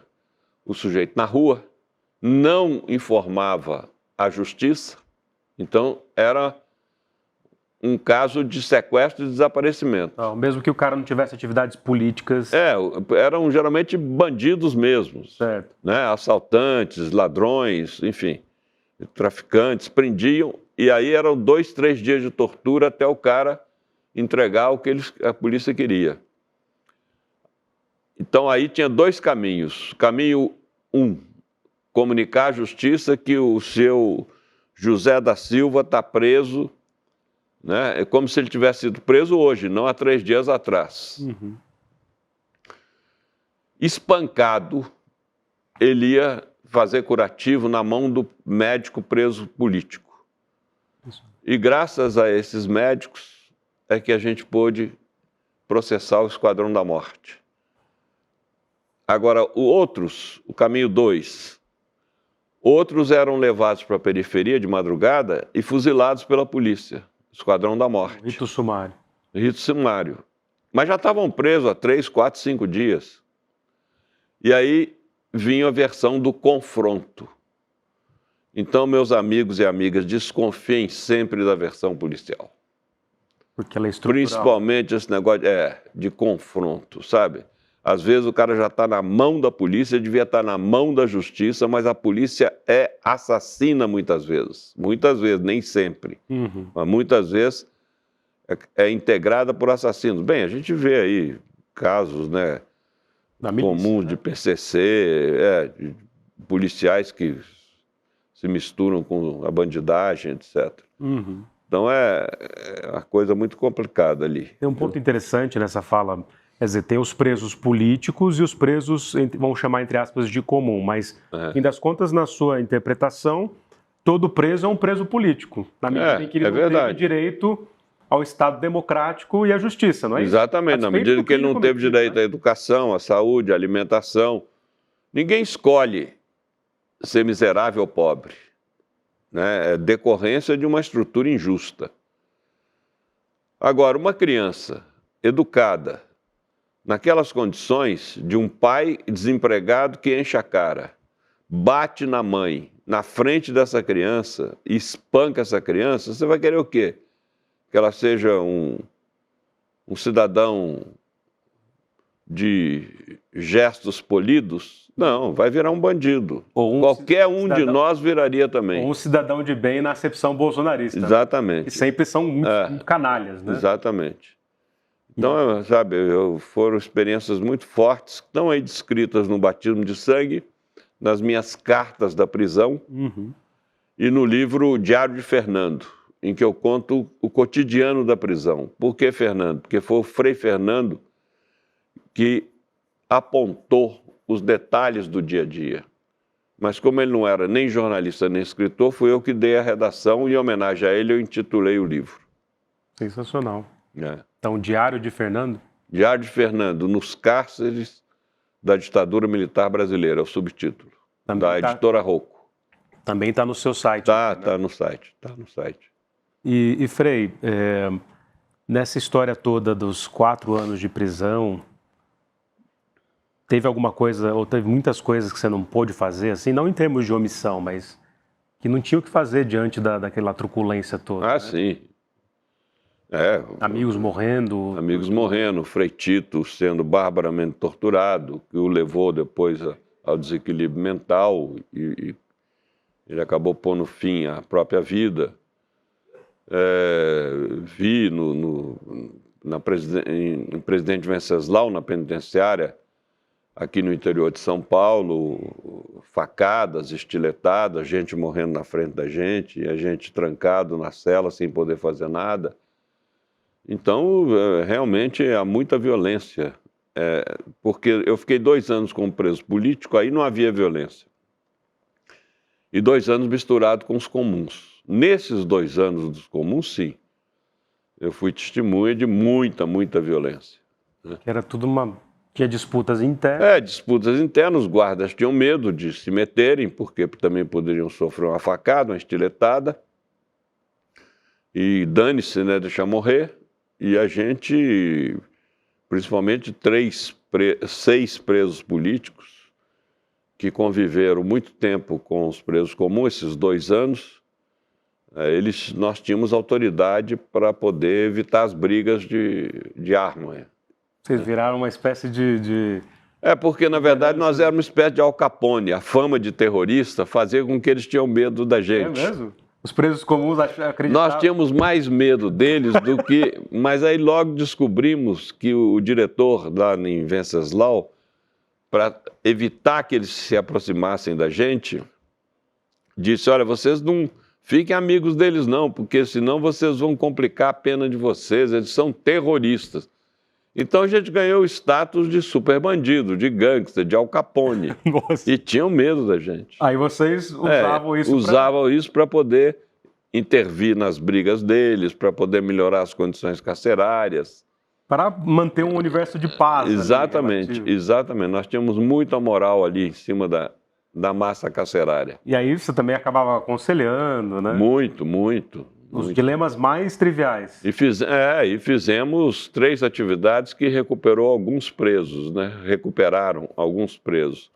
[SPEAKER 2] o sujeito na rua, não informava a justiça, então era um caso de sequestro e desaparecimento.
[SPEAKER 1] Mesmo que o cara não tivesse atividades políticas.
[SPEAKER 2] Eram geralmente bandidos mesmos.
[SPEAKER 1] Certo.
[SPEAKER 2] Né? Assaltantes, ladrões, enfim, traficantes, prendiam, e aí eram 2, 3 dias de tortura até o cara entregar o que a polícia queria. Então aí tinha 2 caminhos. Caminho 1, comunicar à justiça que o seu José da Silva está preso, né? É como se ele tivesse sido preso hoje, não há 3 dias atrás.
[SPEAKER 1] Uhum.
[SPEAKER 2] Espancado, ele ia fazer curativo na mão do médico preso político. Isso. E graças a esses médicos é que a gente pôde processar o Esquadrão da Morte. Agora, o caminho 2, outros eram levados para a periferia de madrugada e fuzilados pela polícia. Esquadrão da Morte.
[SPEAKER 1] Rito sumário.
[SPEAKER 2] Rito sumário. Mas já estavam presos há 3, 4, 5 dias. E aí vinha a versão do confronto. Então, meus amigos e amigas, desconfiem sempre da versão policial.
[SPEAKER 1] Porque ela é estrutural.
[SPEAKER 2] Principalmente esse negócio de confronto, sabe? Às vezes o cara já está na mão da polícia, devia estar na mão da justiça, mas a polícia é assassina muitas vezes. Muitas vezes, nem sempre.
[SPEAKER 1] Uhum.
[SPEAKER 2] Mas muitas vezes é integrada por assassinos. Bem, a gente vê aí casos, né, comuns, né, de PCC, de policiais que se misturam com a bandidagem, etc.
[SPEAKER 1] Uhum.
[SPEAKER 2] Então é uma coisa muito complicada ali.
[SPEAKER 1] Tem um ponto interessante nessa fala. Quer dizer, tem os presos políticos e os presos, vamos chamar entre aspas, de comum, mas, no fim das contas, na sua interpretação, todo preso é um preso político, na medida em que ele não teve direito ao Estado democrático e à justiça, não é isso?
[SPEAKER 2] Exatamente, na medida que ele não teve direito à educação, à saúde, à alimentação. Ninguém escolhe ser miserável ou pobre, né? É decorrência de uma estrutura injusta. Agora, uma criança educada, naquelas condições de um pai desempregado que enche a cara, bate na mãe, na frente dessa criança, e espanca essa criança, você vai querer o quê? Que ela seja um cidadão de gestos polidos? Não, vai virar um bandido. Qualquer um de nós viraria também.
[SPEAKER 1] Ou um cidadão de bem na acepção bolsonarista.
[SPEAKER 2] Exatamente.
[SPEAKER 1] Que sempre são muito canalhas, né?
[SPEAKER 2] Exatamente. Então, sabe, foram experiências muito fortes, que estão aí descritas no Batismo de Sangue, nas minhas cartas da prisão, e no livro Diário de Fernando, em que eu conto o cotidiano da prisão. Por que Fernando? Porque foi o Frei Fernando que apontou os detalhes do dia a dia. Mas como ele não era nem jornalista nem escritor, fui eu que dei a redação e, em homenagem a ele, eu intitulei o livro.
[SPEAKER 1] Sensacional. Então, Diário de Fernando?
[SPEAKER 2] Diário de Fernando, nos cárceres da ditadura militar brasileira, é o subtítulo, da editora Rocco.
[SPEAKER 1] Também está no seu site.
[SPEAKER 2] Tá no site,
[SPEAKER 1] E Frei, nessa história toda dos 4 anos de prisão, teve alguma coisa, ou teve muitas coisas que você não pôde fazer, assim, não em termos de omissão, mas que não tinha o que fazer diante daquela truculência toda?
[SPEAKER 2] Sim.
[SPEAKER 1] Amigos morrendo.
[SPEAKER 2] Amigos morrendo, Frei Tito sendo barbaramente torturado, que o levou depois ao desequilíbrio mental e ele acabou pondo fim à própria vida. Vi em Presidente Venceslau, na penitenciária, aqui no interior de São Paulo, facadas, estiletadas, gente morrendo na frente da gente, e a gente trancado na cela sem poder fazer nada. Então, realmente há muita violência, porque eu fiquei 2 anos como preso político, aí não havia violência. E 2 anos misturado com os comuns. Nesses 2 anos dos comuns, sim, eu fui testemunha de muita violência.
[SPEAKER 1] Era tudo tinha disputas internas.
[SPEAKER 2] Disputas internas, os guardas tinham medo de se meterem, porque também poderiam sofrer uma facada, uma estiletada. E dane-se, né, deixar morrer. E a gente, principalmente 6 presos políticos, que conviveram muito tempo com os presos comuns, esses 2 anos, nós tínhamos autoridade para poder evitar as brigas de arma.
[SPEAKER 1] Vocês viraram uma espécie de...
[SPEAKER 2] porque na verdade nós éramos uma espécie de Al Capone. A fama de terrorista fazia com que eles tinham medo da gente.
[SPEAKER 1] É mesmo? Os presos comuns acreditavam...
[SPEAKER 2] Nós tínhamos mais medo deles do que... Mas aí logo descobrimos que o diretor lá em Venceslau, para evitar que eles se aproximassem da gente, disse, olha, vocês não fiquem amigos deles não, porque senão vocês vão complicar a pena de vocês, eles são terroristas. Então a gente ganhou o status de super bandido, de gangster, de Al Capone.
[SPEAKER 1] Nossa.
[SPEAKER 2] E tinham medo da gente.
[SPEAKER 1] Aí vocês usavam isso
[SPEAKER 2] Usavam isso para poder intervir nas brigas deles, para poder melhorar as condições carcerárias.
[SPEAKER 1] Para manter um universo de paz.
[SPEAKER 2] Exatamente, exatamente. Nós tínhamos muita moral ali em cima da massa carcerária.
[SPEAKER 1] E aí você também acabava aconselhando, né?
[SPEAKER 2] Muito.
[SPEAKER 1] Os dilemas mais triviais.
[SPEAKER 2] E fizemos 3 atividades que recuperou alguns presos, né? Recuperaram alguns presos.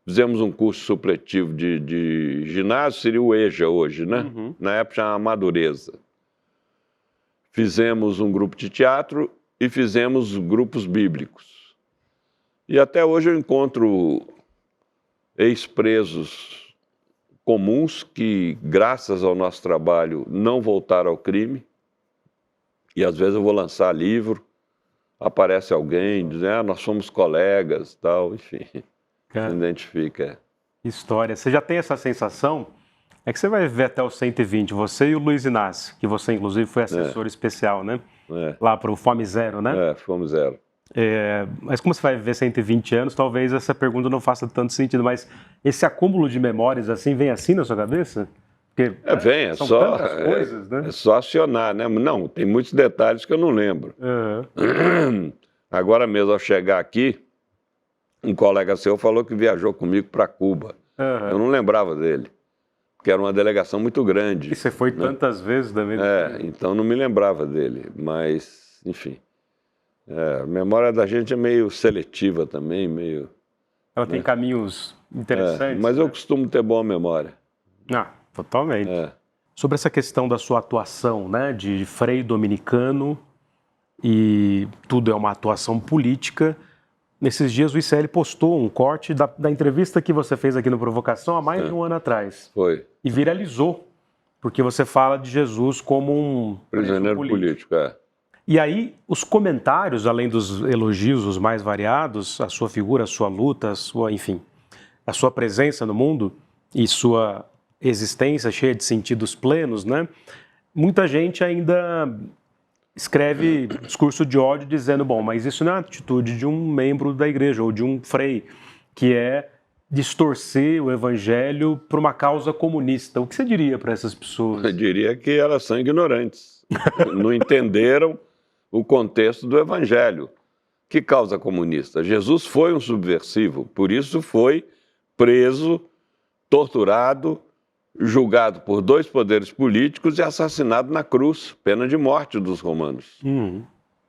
[SPEAKER 2] Fizemos um curso supletivo de ginásio, seria o EJA hoje, né?
[SPEAKER 1] Uhum.
[SPEAKER 2] Na época chamava Madureza. Fizemos um grupo de teatro e fizemos grupos bíblicos. E até hoje eu encontro ex-presos comuns que, graças ao nosso trabalho, não voltaram ao crime. E às vezes eu vou lançar livro, aparece alguém dizendo, nós somos colegas, tal, enfim, se identifica.
[SPEAKER 1] História. Você já tem essa sensação? É que você vai viver até os 120, você e o Luiz Inácio, que você inclusive foi assessor especial, né? Lá para o Fome Zero, né?
[SPEAKER 2] Fome Zero.
[SPEAKER 1] Mas como você vai viver 120 anos, talvez essa pergunta não faça tanto sentido, mas esse acúmulo de memórias assim, vem assim na sua cabeça? Porque, são tantas coisas, né?
[SPEAKER 2] É só acionar, né? Não, tem muitos detalhes que eu não lembro. Agora mesmo, ao chegar aqui, um colega seu falou que viajou comigo para Cuba. Eu não lembrava dele, porque era uma delegação muito grande.
[SPEAKER 1] E você foi tantas vezes também.
[SPEAKER 2] Então não me lembrava dele, mas, enfim. A memória da gente é meio seletiva também, meio...
[SPEAKER 1] Ela tem caminhos interessantes.
[SPEAKER 2] Mas eu costumo ter boa memória.
[SPEAKER 1] Totalmente. Sobre essa questão da sua atuação, né, de frei dominicano, e tudo é uma atuação política, nesses dias o ICL postou um corte da entrevista que você fez aqui no Provocação há mais de um ano atrás.
[SPEAKER 2] Foi.
[SPEAKER 1] E viralizou, porque você fala de Jesus como um
[SPEAKER 2] prisioneiro político.
[SPEAKER 1] E aí, os comentários, além dos elogios os mais variados, a sua figura, a sua luta, enfim, a sua presença no mundo e sua existência cheia de sentidos plenos, né? Muita gente ainda escreve discurso de ódio dizendo, bom, mas isso não é a atitude de um membro da igreja ou de um frei, que é distorcer o evangelho para uma causa comunista. O que você diria para essas pessoas?
[SPEAKER 2] Eu diria que elas são ignorantes, não entenderam o contexto do evangelho. Que causa comunista? Jesus foi um subversivo, por isso foi preso, torturado, julgado por 2 poderes políticos e assassinado na cruz, pena de morte dos romanos.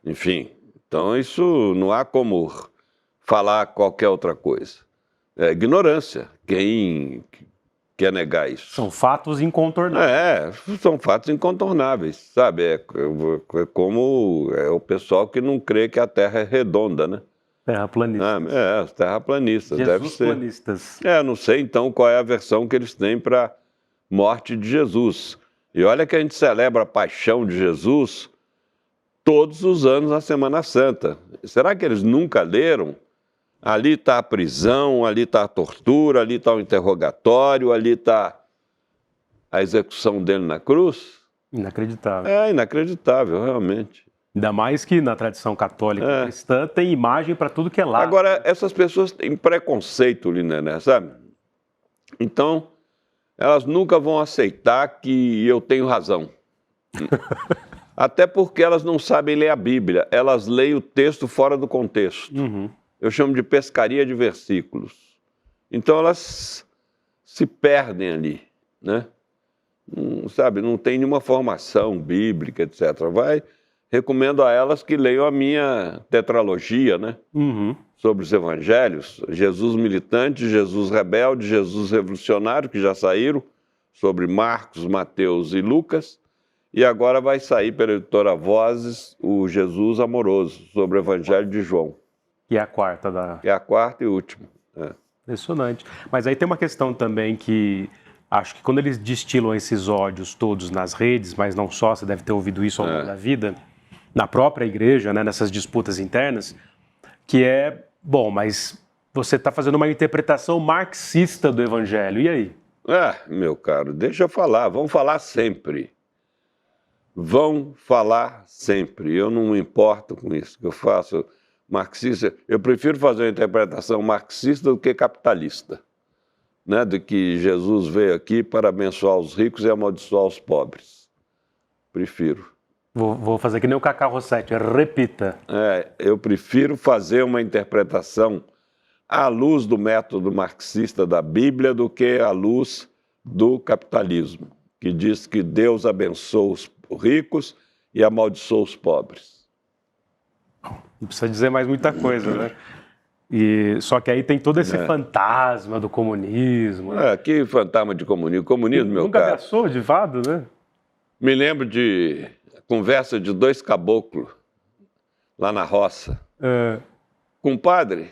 [SPEAKER 2] Enfim, então isso não há como falar qualquer outra coisa. É ignorância. Quem quer negar isso.
[SPEAKER 1] São fatos incontornáveis.
[SPEAKER 2] São fatos incontornáveis, sabe? É como o pessoal que não crê que a Terra é redonda, né?
[SPEAKER 1] Terraplanistas.
[SPEAKER 2] Os terraplanistas, deve ser.
[SPEAKER 1] Jesusplanistas.
[SPEAKER 2] Não sei então qual é a versão que eles têm para a morte de Jesus. E olha que a gente celebra a paixão de Jesus todos os anos na Semana Santa. Será que eles nunca leram? Ali está a prisão, ali está a tortura, ali está o interrogatório, ali está a execução dele na cruz?
[SPEAKER 1] Inacreditável.
[SPEAKER 2] É inacreditável, realmente.
[SPEAKER 1] Ainda mais que na tradição católica cristã tem imagem para tudo que é lado.
[SPEAKER 2] Agora, essas pessoas têm preconceito, Linené, sabe? Então, elas nunca vão aceitar que eu tenho razão. Até porque elas não sabem ler a Bíblia, elas leem o texto fora do contexto. Eu chamo de pescaria de versículos. Então elas se perdem ali, né? Sabe, não tem nenhuma formação bíblica, etc. Recomendo a elas que leiam a minha tetralogia, né? Sobre os evangelhos, Jesus militante, Jesus rebelde, Jesus revolucionário, que já saíram, sobre Marcos, Mateus e Lucas. E agora vai sair pela editora Vozes o Jesus amoroso, sobre o evangelho de João.
[SPEAKER 1] Que é a quarta
[SPEAKER 2] Que é a quarta e última.
[SPEAKER 1] Impressionante. Mas aí tem uma questão também que acho que quando eles destilam esses ódios todos nas redes, mas não só, você deve ter ouvido isso ao longo da vida, na própria igreja, né, nessas disputas internas, que é, bom, mas você está fazendo uma interpretação marxista do evangelho, e aí?
[SPEAKER 2] Meu caro, deixa eu falar, vão falar sempre. Vão falar sempre. Eu não me importo com isso que eu faço. Marxista, eu prefiro fazer uma interpretação marxista do que capitalista, né? De que Jesus veio aqui para abençoar os ricos e amaldiçoar os pobres. Prefiro.
[SPEAKER 1] Vou fazer que nem o Cacá Rossetti, repita.
[SPEAKER 2] Eu prefiro fazer uma interpretação à luz do método marxista da Bíblia do que à luz do capitalismo, que diz que Deus abençoa os ricos e amaldiçoa os pobres.
[SPEAKER 1] Não precisa dizer mais muita coisa, né? Só que aí tem todo esse fantasma do comunismo.
[SPEAKER 2] Que fantasma de comunismo? Comunismo, meu
[SPEAKER 1] nunca
[SPEAKER 2] caro.
[SPEAKER 1] Nunca ameaçou de vado, né?
[SPEAKER 2] Me lembro de conversa de dois caboclos lá na roça. Compadre,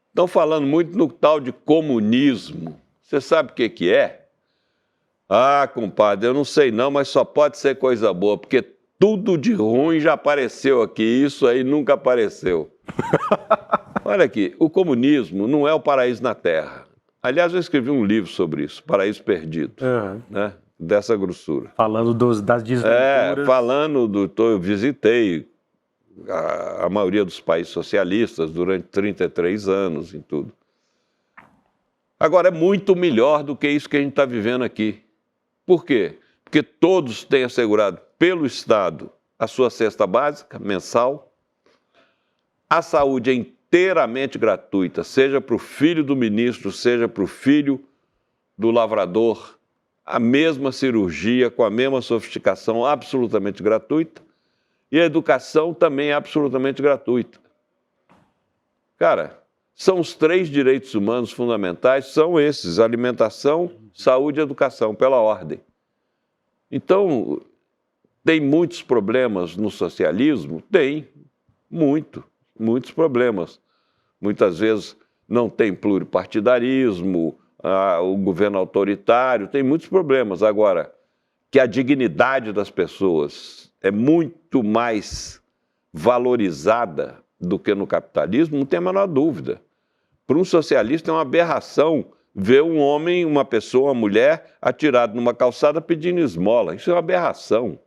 [SPEAKER 2] estão falando muito no tal de comunismo. Você sabe o que é? Compadre, eu não sei não, mas só pode ser coisa boa, porque tudo de ruim já apareceu aqui, isso aí nunca apareceu. Olha aqui, o comunismo não é o paraíso na Terra. Aliás, eu escrevi um livro sobre isso, Paraíso Perdido, né? Dessa grossura.
[SPEAKER 1] Falando das desventuras.
[SPEAKER 2] Eu visitei a maioria dos países socialistas durante 33 anos e tudo. Agora, é muito melhor do que isso que a gente está vivendo aqui. Por quê? Porque todos têm assegurado pelo Estado a sua cesta básica mensal, a saúde é inteiramente gratuita, seja para o filho do ministro, seja para o filho do lavrador, a mesma cirurgia com a mesma sofisticação absolutamente gratuita, e a educação também é absolutamente gratuita. Cara, são os 3 direitos humanos fundamentais, são esses: alimentação, saúde e educação, pela ordem. Então, tem muitos problemas no socialismo? Tem, muitos problemas. Muitas vezes não tem pluripartidarismo, o governo autoritário, tem muitos problemas. Agora, que a dignidade das pessoas é muito mais valorizada do que no capitalismo, não tem a menor dúvida. Para um socialista é uma aberração ver um homem, uma pessoa, uma mulher atirado numa calçada pedindo esmola. Isso é uma aberração,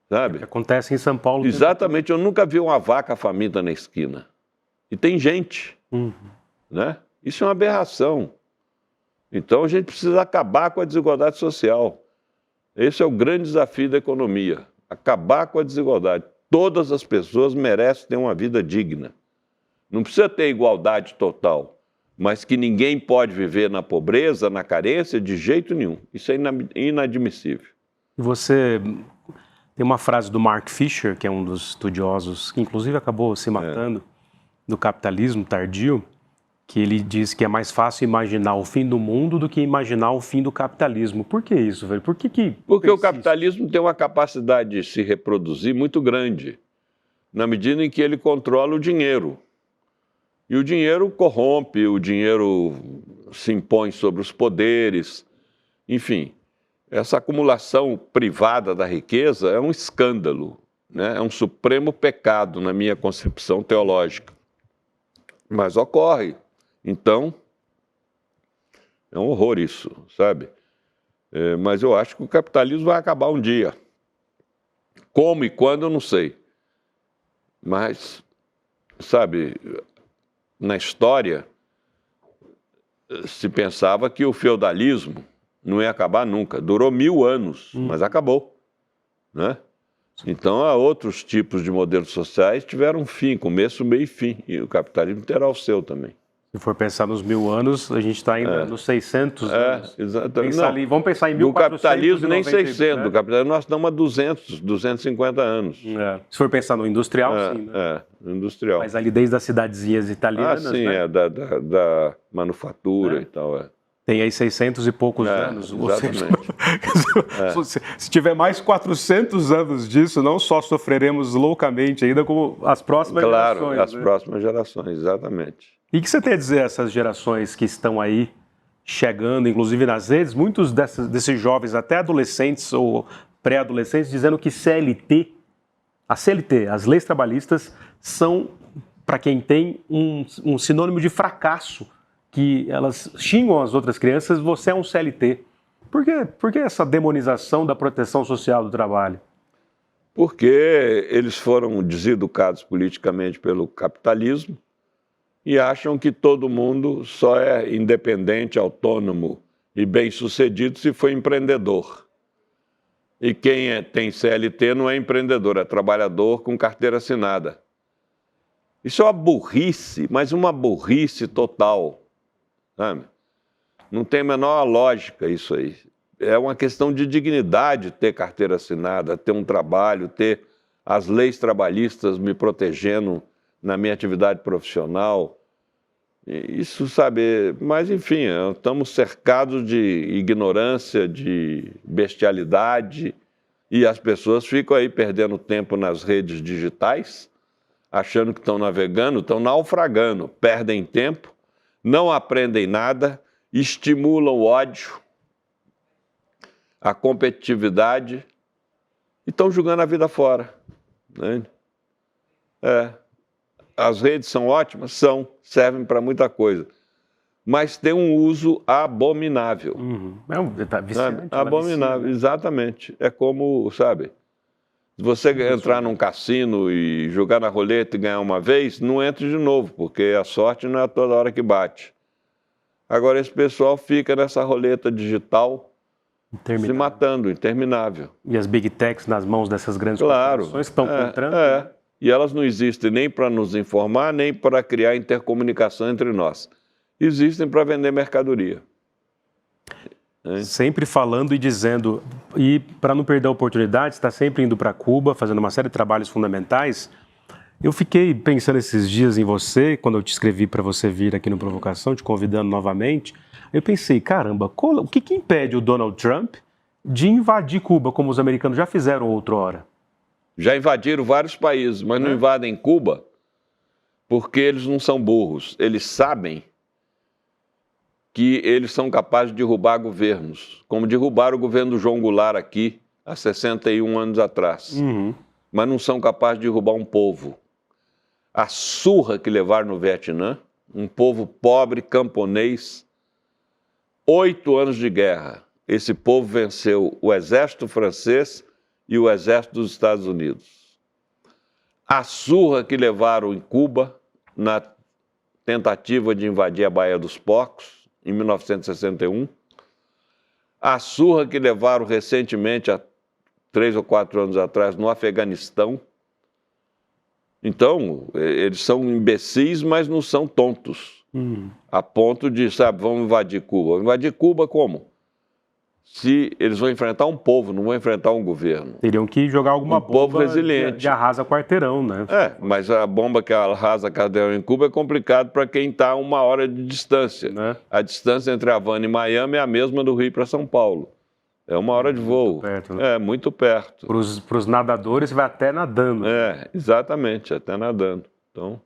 [SPEAKER 2] sabe?
[SPEAKER 1] Que acontece em São Paulo.
[SPEAKER 2] Exatamente, eu nunca vi uma vaca faminta na esquina. E tem gente, né? Isso é uma aberração. Então a gente precisa acabar com a desigualdade social. Esse é o grande desafio da economia, acabar com a desigualdade. Todas as pessoas merecem ter uma vida digna. Não precisa ter igualdade total, mas que ninguém pode viver na pobreza, na carência, de jeito nenhum. Isso é inadmissível.
[SPEAKER 1] Você tem uma frase do Mark Fisher, que é um dos estudiosos, que inclusive acabou se matando, do capitalismo tardio, que ele diz que é mais fácil imaginar o fim do mundo do que imaginar o fim do capitalismo. Por que isso, velho? Por que
[SPEAKER 2] Porque o capitalismo tem uma capacidade de se reproduzir muito grande, na medida em que ele controla o dinheiro. E o dinheiro corrompe, o dinheiro se impõe sobre os poderes, enfim. Essa acumulação privada da riqueza é um escândalo, né? É um supremo pecado na minha concepção teológica. Mas ocorre. Então, é um horror isso, sabe? Mas eu acho que o capitalismo vai acabar um dia. Como e quando, eu não sei. Mas, sabe, na história, se pensava que o feudalismo não ia acabar nunca. Durou 1000 anos, mas acabou, né? Então, há outros tipos de modelos sociais que tiveram fim, começo, meio e fim. E o capitalismo terá o seu também.
[SPEAKER 1] Se for pensar nos 1000 anos, a gente está ainda nos 600 anos.
[SPEAKER 2] Exatamente.
[SPEAKER 1] Vamos pensar em 1492.
[SPEAKER 2] Do capitalismo, nem 600. Do capitalismo, nós estamos a 200, 250 anos.
[SPEAKER 1] Se for pensar no industrial, sim. Né?
[SPEAKER 2] Industrial.
[SPEAKER 1] Mas ali desde as cidadezinhas italianas,
[SPEAKER 2] sim,
[SPEAKER 1] né?
[SPEAKER 2] Da manufatura e tal,
[SPEAKER 1] Tem aí 600 e poucos anos.
[SPEAKER 2] Exatamente.
[SPEAKER 1] Se tiver mais 400 anos disso, não só sofreremos loucamente ainda, como as próximas gerações.
[SPEAKER 2] Claro, as próximas gerações, exatamente.
[SPEAKER 1] E o que você tem a dizer a essas gerações que estão aí chegando, inclusive nas redes, muitos desses jovens, até adolescentes ou pré-adolescentes, dizendo que a CLT, as leis trabalhistas, são, para quem tem, um sinônimo de fracasso, que elas xingam as outras crianças, você é um CLT. Por que essa demonização da proteção social do trabalho?
[SPEAKER 2] Porque eles foram deseducados politicamente pelo capitalismo e acham que todo mundo só é independente, autônomo e bem-sucedido se for empreendedor. E quem tem CLT não é empreendedor, é trabalhador com carteira assinada. Isso é uma burrice, mas uma burrice total. Sabe? Não tem a menor lógica isso aí. É uma questão de dignidade ter carteira assinada, ter um trabalho, ter as leis trabalhistas me protegendo na minha atividade profissional. Isso, sabe, mas enfim, estamos cercados de ignorância, de bestialidade, e as pessoas ficam aí perdendo tempo nas redes digitais, achando que estão navegando, estão naufragando, perdem tempo, não aprendem nada, estimulam o ódio, a competitividade e estão jogando a vida fora. Né? As redes são ótimas? São, servem para muita coisa, mas tem um uso abominável.
[SPEAKER 1] Tá viciante,
[SPEAKER 2] abominável, exatamente. É como, sabe, se você entrar num cassino e jogar na roleta e ganhar uma vez, não entre de novo, porque a sorte não é toda hora que bate. Agora esse pessoal fica nessa roleta digital se matando, interminável.
[SPEAKER 1] E as big techs nas mãos dessas grandes corporações que estão comprando. Né?
[SPEAKER 2] E elas não existem nem para nos informar, nem para criar intercomunicação entre nós. Existem para vender mercadoria.
[SPEAKER 1] Sempre falando e dizendo, e para não perder a oportunidade, está sempre indo para Cuba, fazendo uma série de trabalhos fundamentais. Eu fiquei pensando esses dias em você, quando eu te escrevi para você vir aqui no Provocação, te convidando novamente. Eu pensei, caramba, o que impede o Donald Trump de invadir Cuba, como os americanos já fizeram outrora?
[SPEAKER 2] Já invadiram vários países, mas não invadem Cuba porque eles não são burros. Eles sabem que eles são capazes de derrubar governos, como derrubaram o governo do João Goulart aqui há 61 anos atrás. Mas não são capazes de derrubar um povo. A surra que levaram no Vietnã, um povo pobre, camponês, 8 anos de guerra. Esse povo venceu o exército francês e o exército dos Estados Unidos. A surra que levaram em Cuba, na tentativa de invadir a Baía dos Porcos, em 1961. A surra que levaram recentemente, há 3 ou 4 anos atrás, no Afeganistão. Então, eles são imbecis, mas não são tontos. A ponto de, sabe, vamos invadir Cuba. Invadir Cuba como? se eles vão enfrentar um povo, não vão enfrentar um governo.
[SPEAKER 1] Teriam que jogar alguma
[SPEAKER 2] povo
[SPEAKER 1] bomba
[SPEAKER 2] resiliente.
[SPEAKER 1] de arrasa quarteirão, né?
[SPEAKER 2] Mas a bomba que arrasa quarteirão em Cuba é complicado para quem está a 1 hora de distância.
[SPEAKER 1] Né?
[SPEAKER 2] A distância entre Havana e Miami é a mesma do Rio para São Paulo. É 1 hora de voo.
[SPEAKER 1] Muito perto, né?
[SPEAKER 2] É, muito perto.
[SPEAKER 1] Para os nadadores vai até nadando.
[SPEAKER 2] Exatamente, até nadando. Então...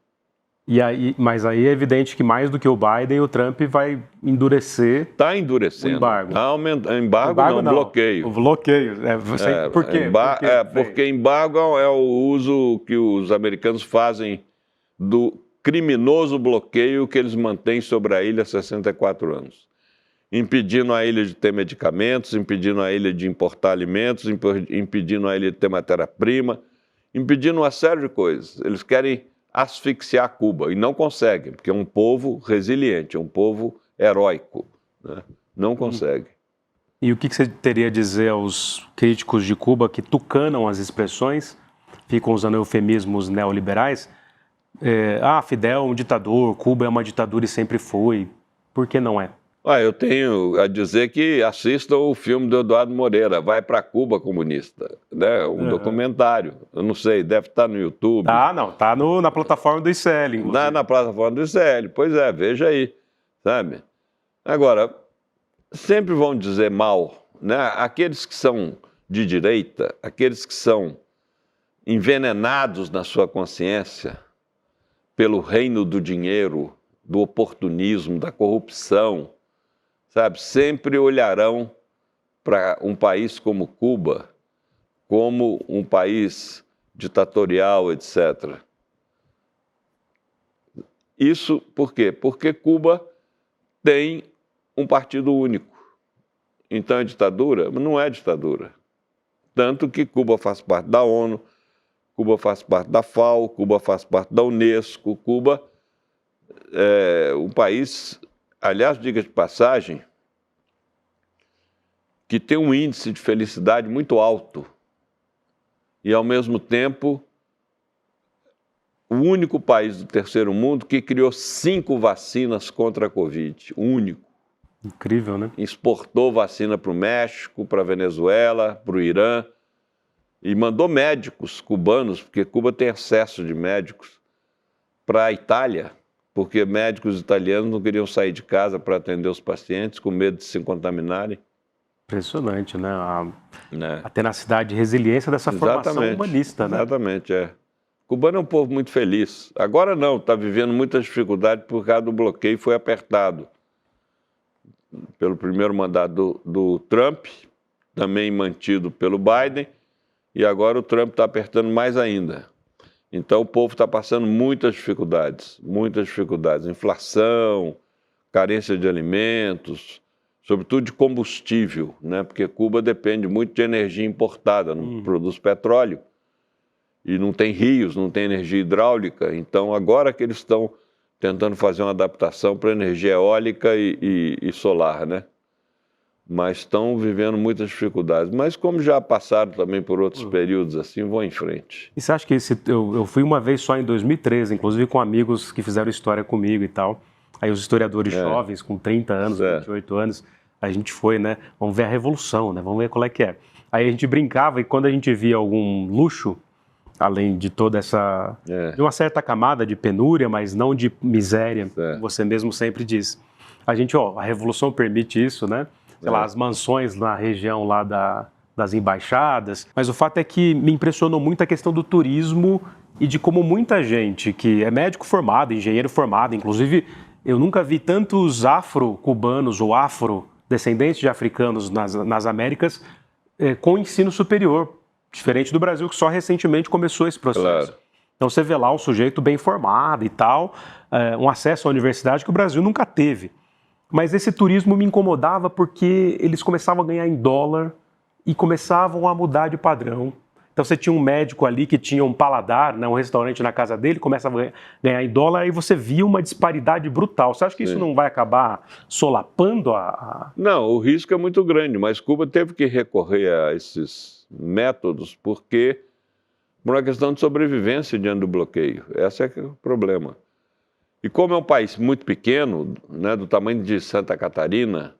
[SPEAKER 1] Mas aí é evidente que mais do que o Biden, o Trump vai endurecer.
[SPEAKER 2] Está endurecendo.
[SPEAKER 1] O embargo.
[SPEAKER 2] Tá aumentando. Embargo não, bloqueio.
[SPEAKER 1] O bloqueio. Por quê?
[SPEAKER 2] Porque embargo é o uso que os americanos fazem do criminoso bloqueio que eles mantêm sobre a ilha há 64 anos. Impedindo a ilha de ter medicamentos, impedindo a ilha de importar alimentos, impedindo a ilha de ter matéria-prima, impedindo uma série de coisas. Eles querem asfixiar Cuba, e não conseguem, porque é um povo resiliente, é um povo heróico, né? Não consegue.
[SPEAKER 1] E o que você teria a dizer aos críticos de Cuba que tucanam as expressões, ficam usando eufemismos neoliberais? Fidel é um ditador, Cuba é uma ditadura e sempre foi. Por que não é?
[SPEAKER 2] Eu tenho a dizer que assistam o filme do Eduardo Moreira, Vai para Cuba Comunista, né? Um documentário, eu não sei, deve estar no YouTube.
[SPEAKER 1] Tá na plataforma do ICL, inclusive.
[SPEAKER 2] Na plataforma do ICL, pois é, veja aí, sabe? Agora, sempre vão dizer mal, né? Aqueles que são de direita, aqueles que são envenenados na sua consciência pelo reino do dinheiro, do oportunismo, da corrupção, sabe, sempre olharão para um país como Cuba como um país ditatorial, etc. Isso por quê? Porque Cuba tem um partido único. Então é ditadura? Mas não é ditadura. Tanto que Cuba faz parte da ONU, Cuba faz parte da FAO, Cuba faz parte da Unesco, Cuba é um país... Aliás, diga de passagem, que tem um índice de felicidade muito alto e, ao mesmo tempo, o único país do terceiro mundo que criou 5 vacinas contra a Covid. O único.
[SPEAKER 1] Incrível, né?
[SPEAKER 2] Exportou vacina para o México, para a Venezuela, para o Irã e mandou médicos cubanos, porque Cuba tem excesso de médicos, para a Itália, porque médicos italianos não queriam sair de casa para atender os pacientes com medo de se contaminarem.
[SPEAKER 1] Impressionante, né? A tenacidade e resiliência dessa formação humanista, né?
[SPEAKER 2] Exatamente, Cubano é um povo muito feliz. Agora não, está vivendo muita dificuldade por causa do bloqueio, foi apertado pelo primeiro mandato do Trump, também mantido pelo Biden, e agora o Trump está apertando mais ainda. Então o povo está passando muitas dificuldades, inflação, carência de alimentos, sobretudo de combustível, né? Porque Cuba depende muito de energia importada, não produz petróleo, e não tem rios, não tem energia hidráulica, então agora que eles estão tentando fazer uma adaptação para energia eólica e solar, né? Mas estão vivendo muitas dificuldades. Mas como já passaram também por outros períodos assim, vão em frente.
[SPEAKER 1] E você acha que eu fui uma vez só em 2013, inclusive com amigos que fizeram história comigo e tal, aí os historiadores jovens, com 30 anos, 28 anos, a gente foi, né? Vamos ver a revolução, né? Vamos ver qual é que é. Aí a gente brincava e quando a gente via algum luxo, além de toda essa... de uma certa camada de penúria, mas não de miséria, como você mesmo sempre diz. A gente, a revolução permite isso, né? Sei lá, as mansões na região lá das embaixadas. Mas o fato é que me impressionou muito a questão do turismo e de como muita gente que é médico formado, engenheiro formado, inclusive eu nunca vi tantos afro-cubanos ou afro-descendentes de africanos nas Américas com ensino superior, diferente do Brasil, que só recentemente começou esse processo. Claro. Então você vê lá um sujeito bem formado e tal, um acesso à universidade que o Brasil nunca teve. Mas esse turismo me incomodava porque eles começavam a ganhar em dólar e começavam a mudar de padrão. Então você tinha um médico ali que tinha um paladar, né, um restaurante na casa dele, começava a ganhar em dólar e você via uma disparidade brutal. Você acha que isso não vai acabar solapando
[SPEAKER 2] Não, o risco é muito grande, mas Cuba teve que recorrer a esses métodos porque por uma questão de sobrevivência diante do bloqueio. Esse é o problema. E como é um país muito pequeno, né, do tamanho de Santa Catarina,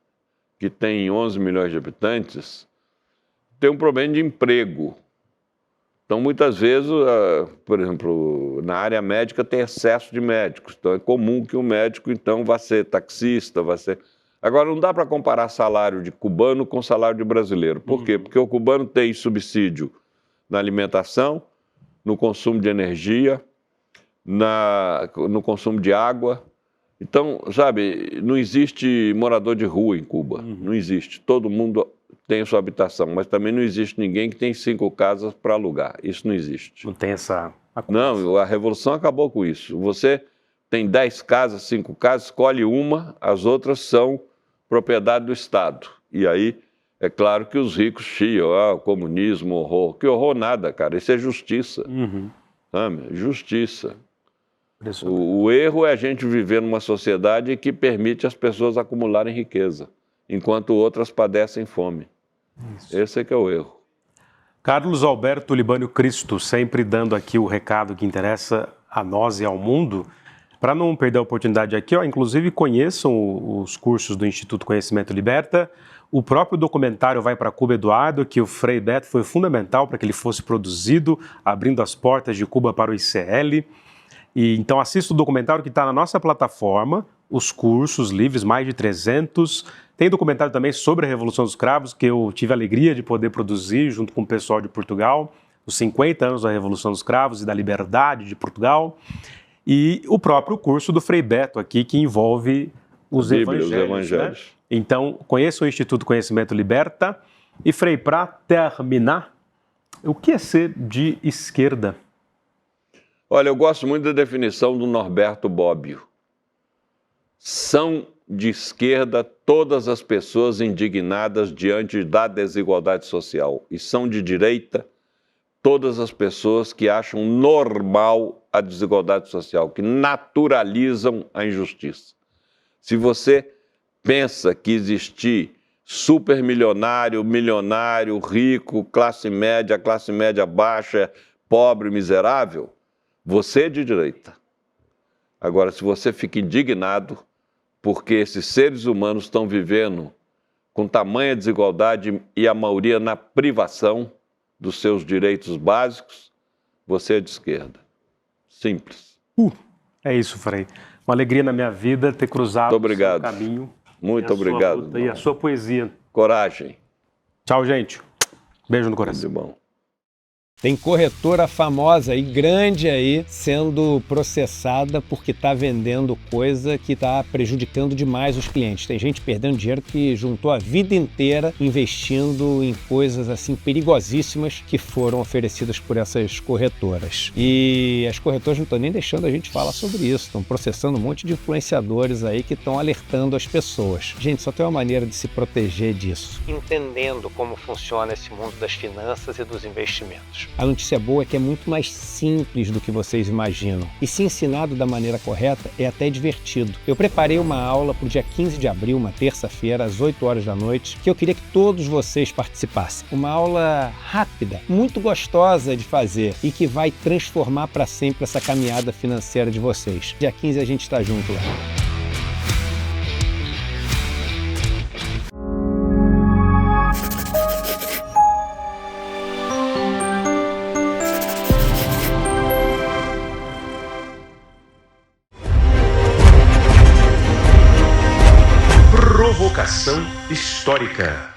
[SPEAKER 2] que tem 11 milhões de habitantes, tem um problema de emprego. Então, muitas vezes, por exemplo, na área médica tem excesso de médicos. Então, é comum que o médico, então, vá ser taxista, vá ser... Agora, não dá para comparar salário de cubano com salário de brasileiro. Por quê? Porque o cubano tem subsídio na alimentação, no consumo de energia, no consumo de água. Então, sabe, não existe morador de rua em Cuba. Não existe. Todo mundo tem sua habitação, mas também não existe ninguém que tem 5 casas para alugar. Isso não existe.
[SPEAKER 1] Não tem essa...
[SPEAKER 2] Não, a Revolução acabou com isso. Você tem 10 casas, 5 casas, escolhe uma, as outras são propriedade do Estado. E aí, é claro que os ricos chiam, o comunismo, horror. Que horror nada, cara, isso é justiça. Sabe? Justiça. O erro é a gente viver numa sociedade que permite as pessoas acumularem riqueza, enquanto outras padecem fome. Isso. Esse é que é o erro.
[SPEAKER 1] Carlos Alberto Libânio Cristo, sempre dando aqui o recado que interessa a nós e ao mundo. Para não perder a oportunidade aqui, inclusive conheçam os cursos do Instituto Conhecimento Liberta. O próprio documentário Vai para Cuba, Eduardo, que o Frei Beto foi fundamental para que ele fosse produzido, abrindo as portas de Cuba para o ICL. E, então assista o documentário que está na nossa plataforma, os cursos livres, mais de 300. Tem documentário também sobre a Revolução dos Cravos, que eu tive a alegria de poder produzir junto com o pessoal de Portugal, os 50 anos da Revolução dos Cravos e da liberdade de Portugal. E o próprio curso do Frei Beto aqui, que envolve os evangelhos. Né? Então, conheça o Instituto Conhecimento Liberta. E, Frei, para terminar, o que é ser de esquerda?
[SPEAKER 2] Olha, eu gosto muito da definição do Norberto Bobbio. São de esquerda todas as pessoas indignadas diante da desigualdade social. E são de direita todas as pessoas que acham normal a desigualdade social, que naturalizam a injustiça. Se você pensa que existir supermilionário, milionário, rico, classe média baixa, pobre, miserável, você é de direita. Agora, se você fica indignado porque esses seres humanos estão vivendo com tamanha desigualdade e a maioria na privação dos seus direitos básicos, você é de esquerda. Simples.
[SPEAKER 1] É isso, Frei. Uma alegria na minha vida ter cruzado o seu caminho.
[SPEAKER 2] Muito obrigado.
[SPEAKER 1] E a sua poesia.
[SPEAKER 2] Coragem.
[SPEAKER 1] Tchau, gente. Beijo no coração.
[SPEAKER 2] Muito bom.
[SPEAKER 3] Tem corretora famosa e grande aí sendo processada porque está vendendo coisa que está prejudicando demais os clientes. Tem gente perdendo dinheiro que juntou a vida inteira investindo em coisas assim perigosíssimas que foram oferecidas por essas corretoras. E as corretoras não estão nem deixando a gente falar sobre isso. Estão processando um monte de influenciadores aí que estão alertando as pessoas. Gente, só tem uma maneira de se proteger disso: entendendo como funciona esse mundo das finanças e dos investimentos. A notícia boa é que é muito mais simples do que vocês imaginam. E se ensinado da maneira correta, é até divertido. Eu preparei uma aula para o dia 15 de abril, uma terça-feira, às 8 horas da noite, que eu queria que todos vocês participassem. Uma aula rápida, muito gostosa de fazer e que vai transformar para sempre essa caminhada financeira de vocês. Dia 15 a gente está junto lá.
[SPEAKER 1] Provocação histórica.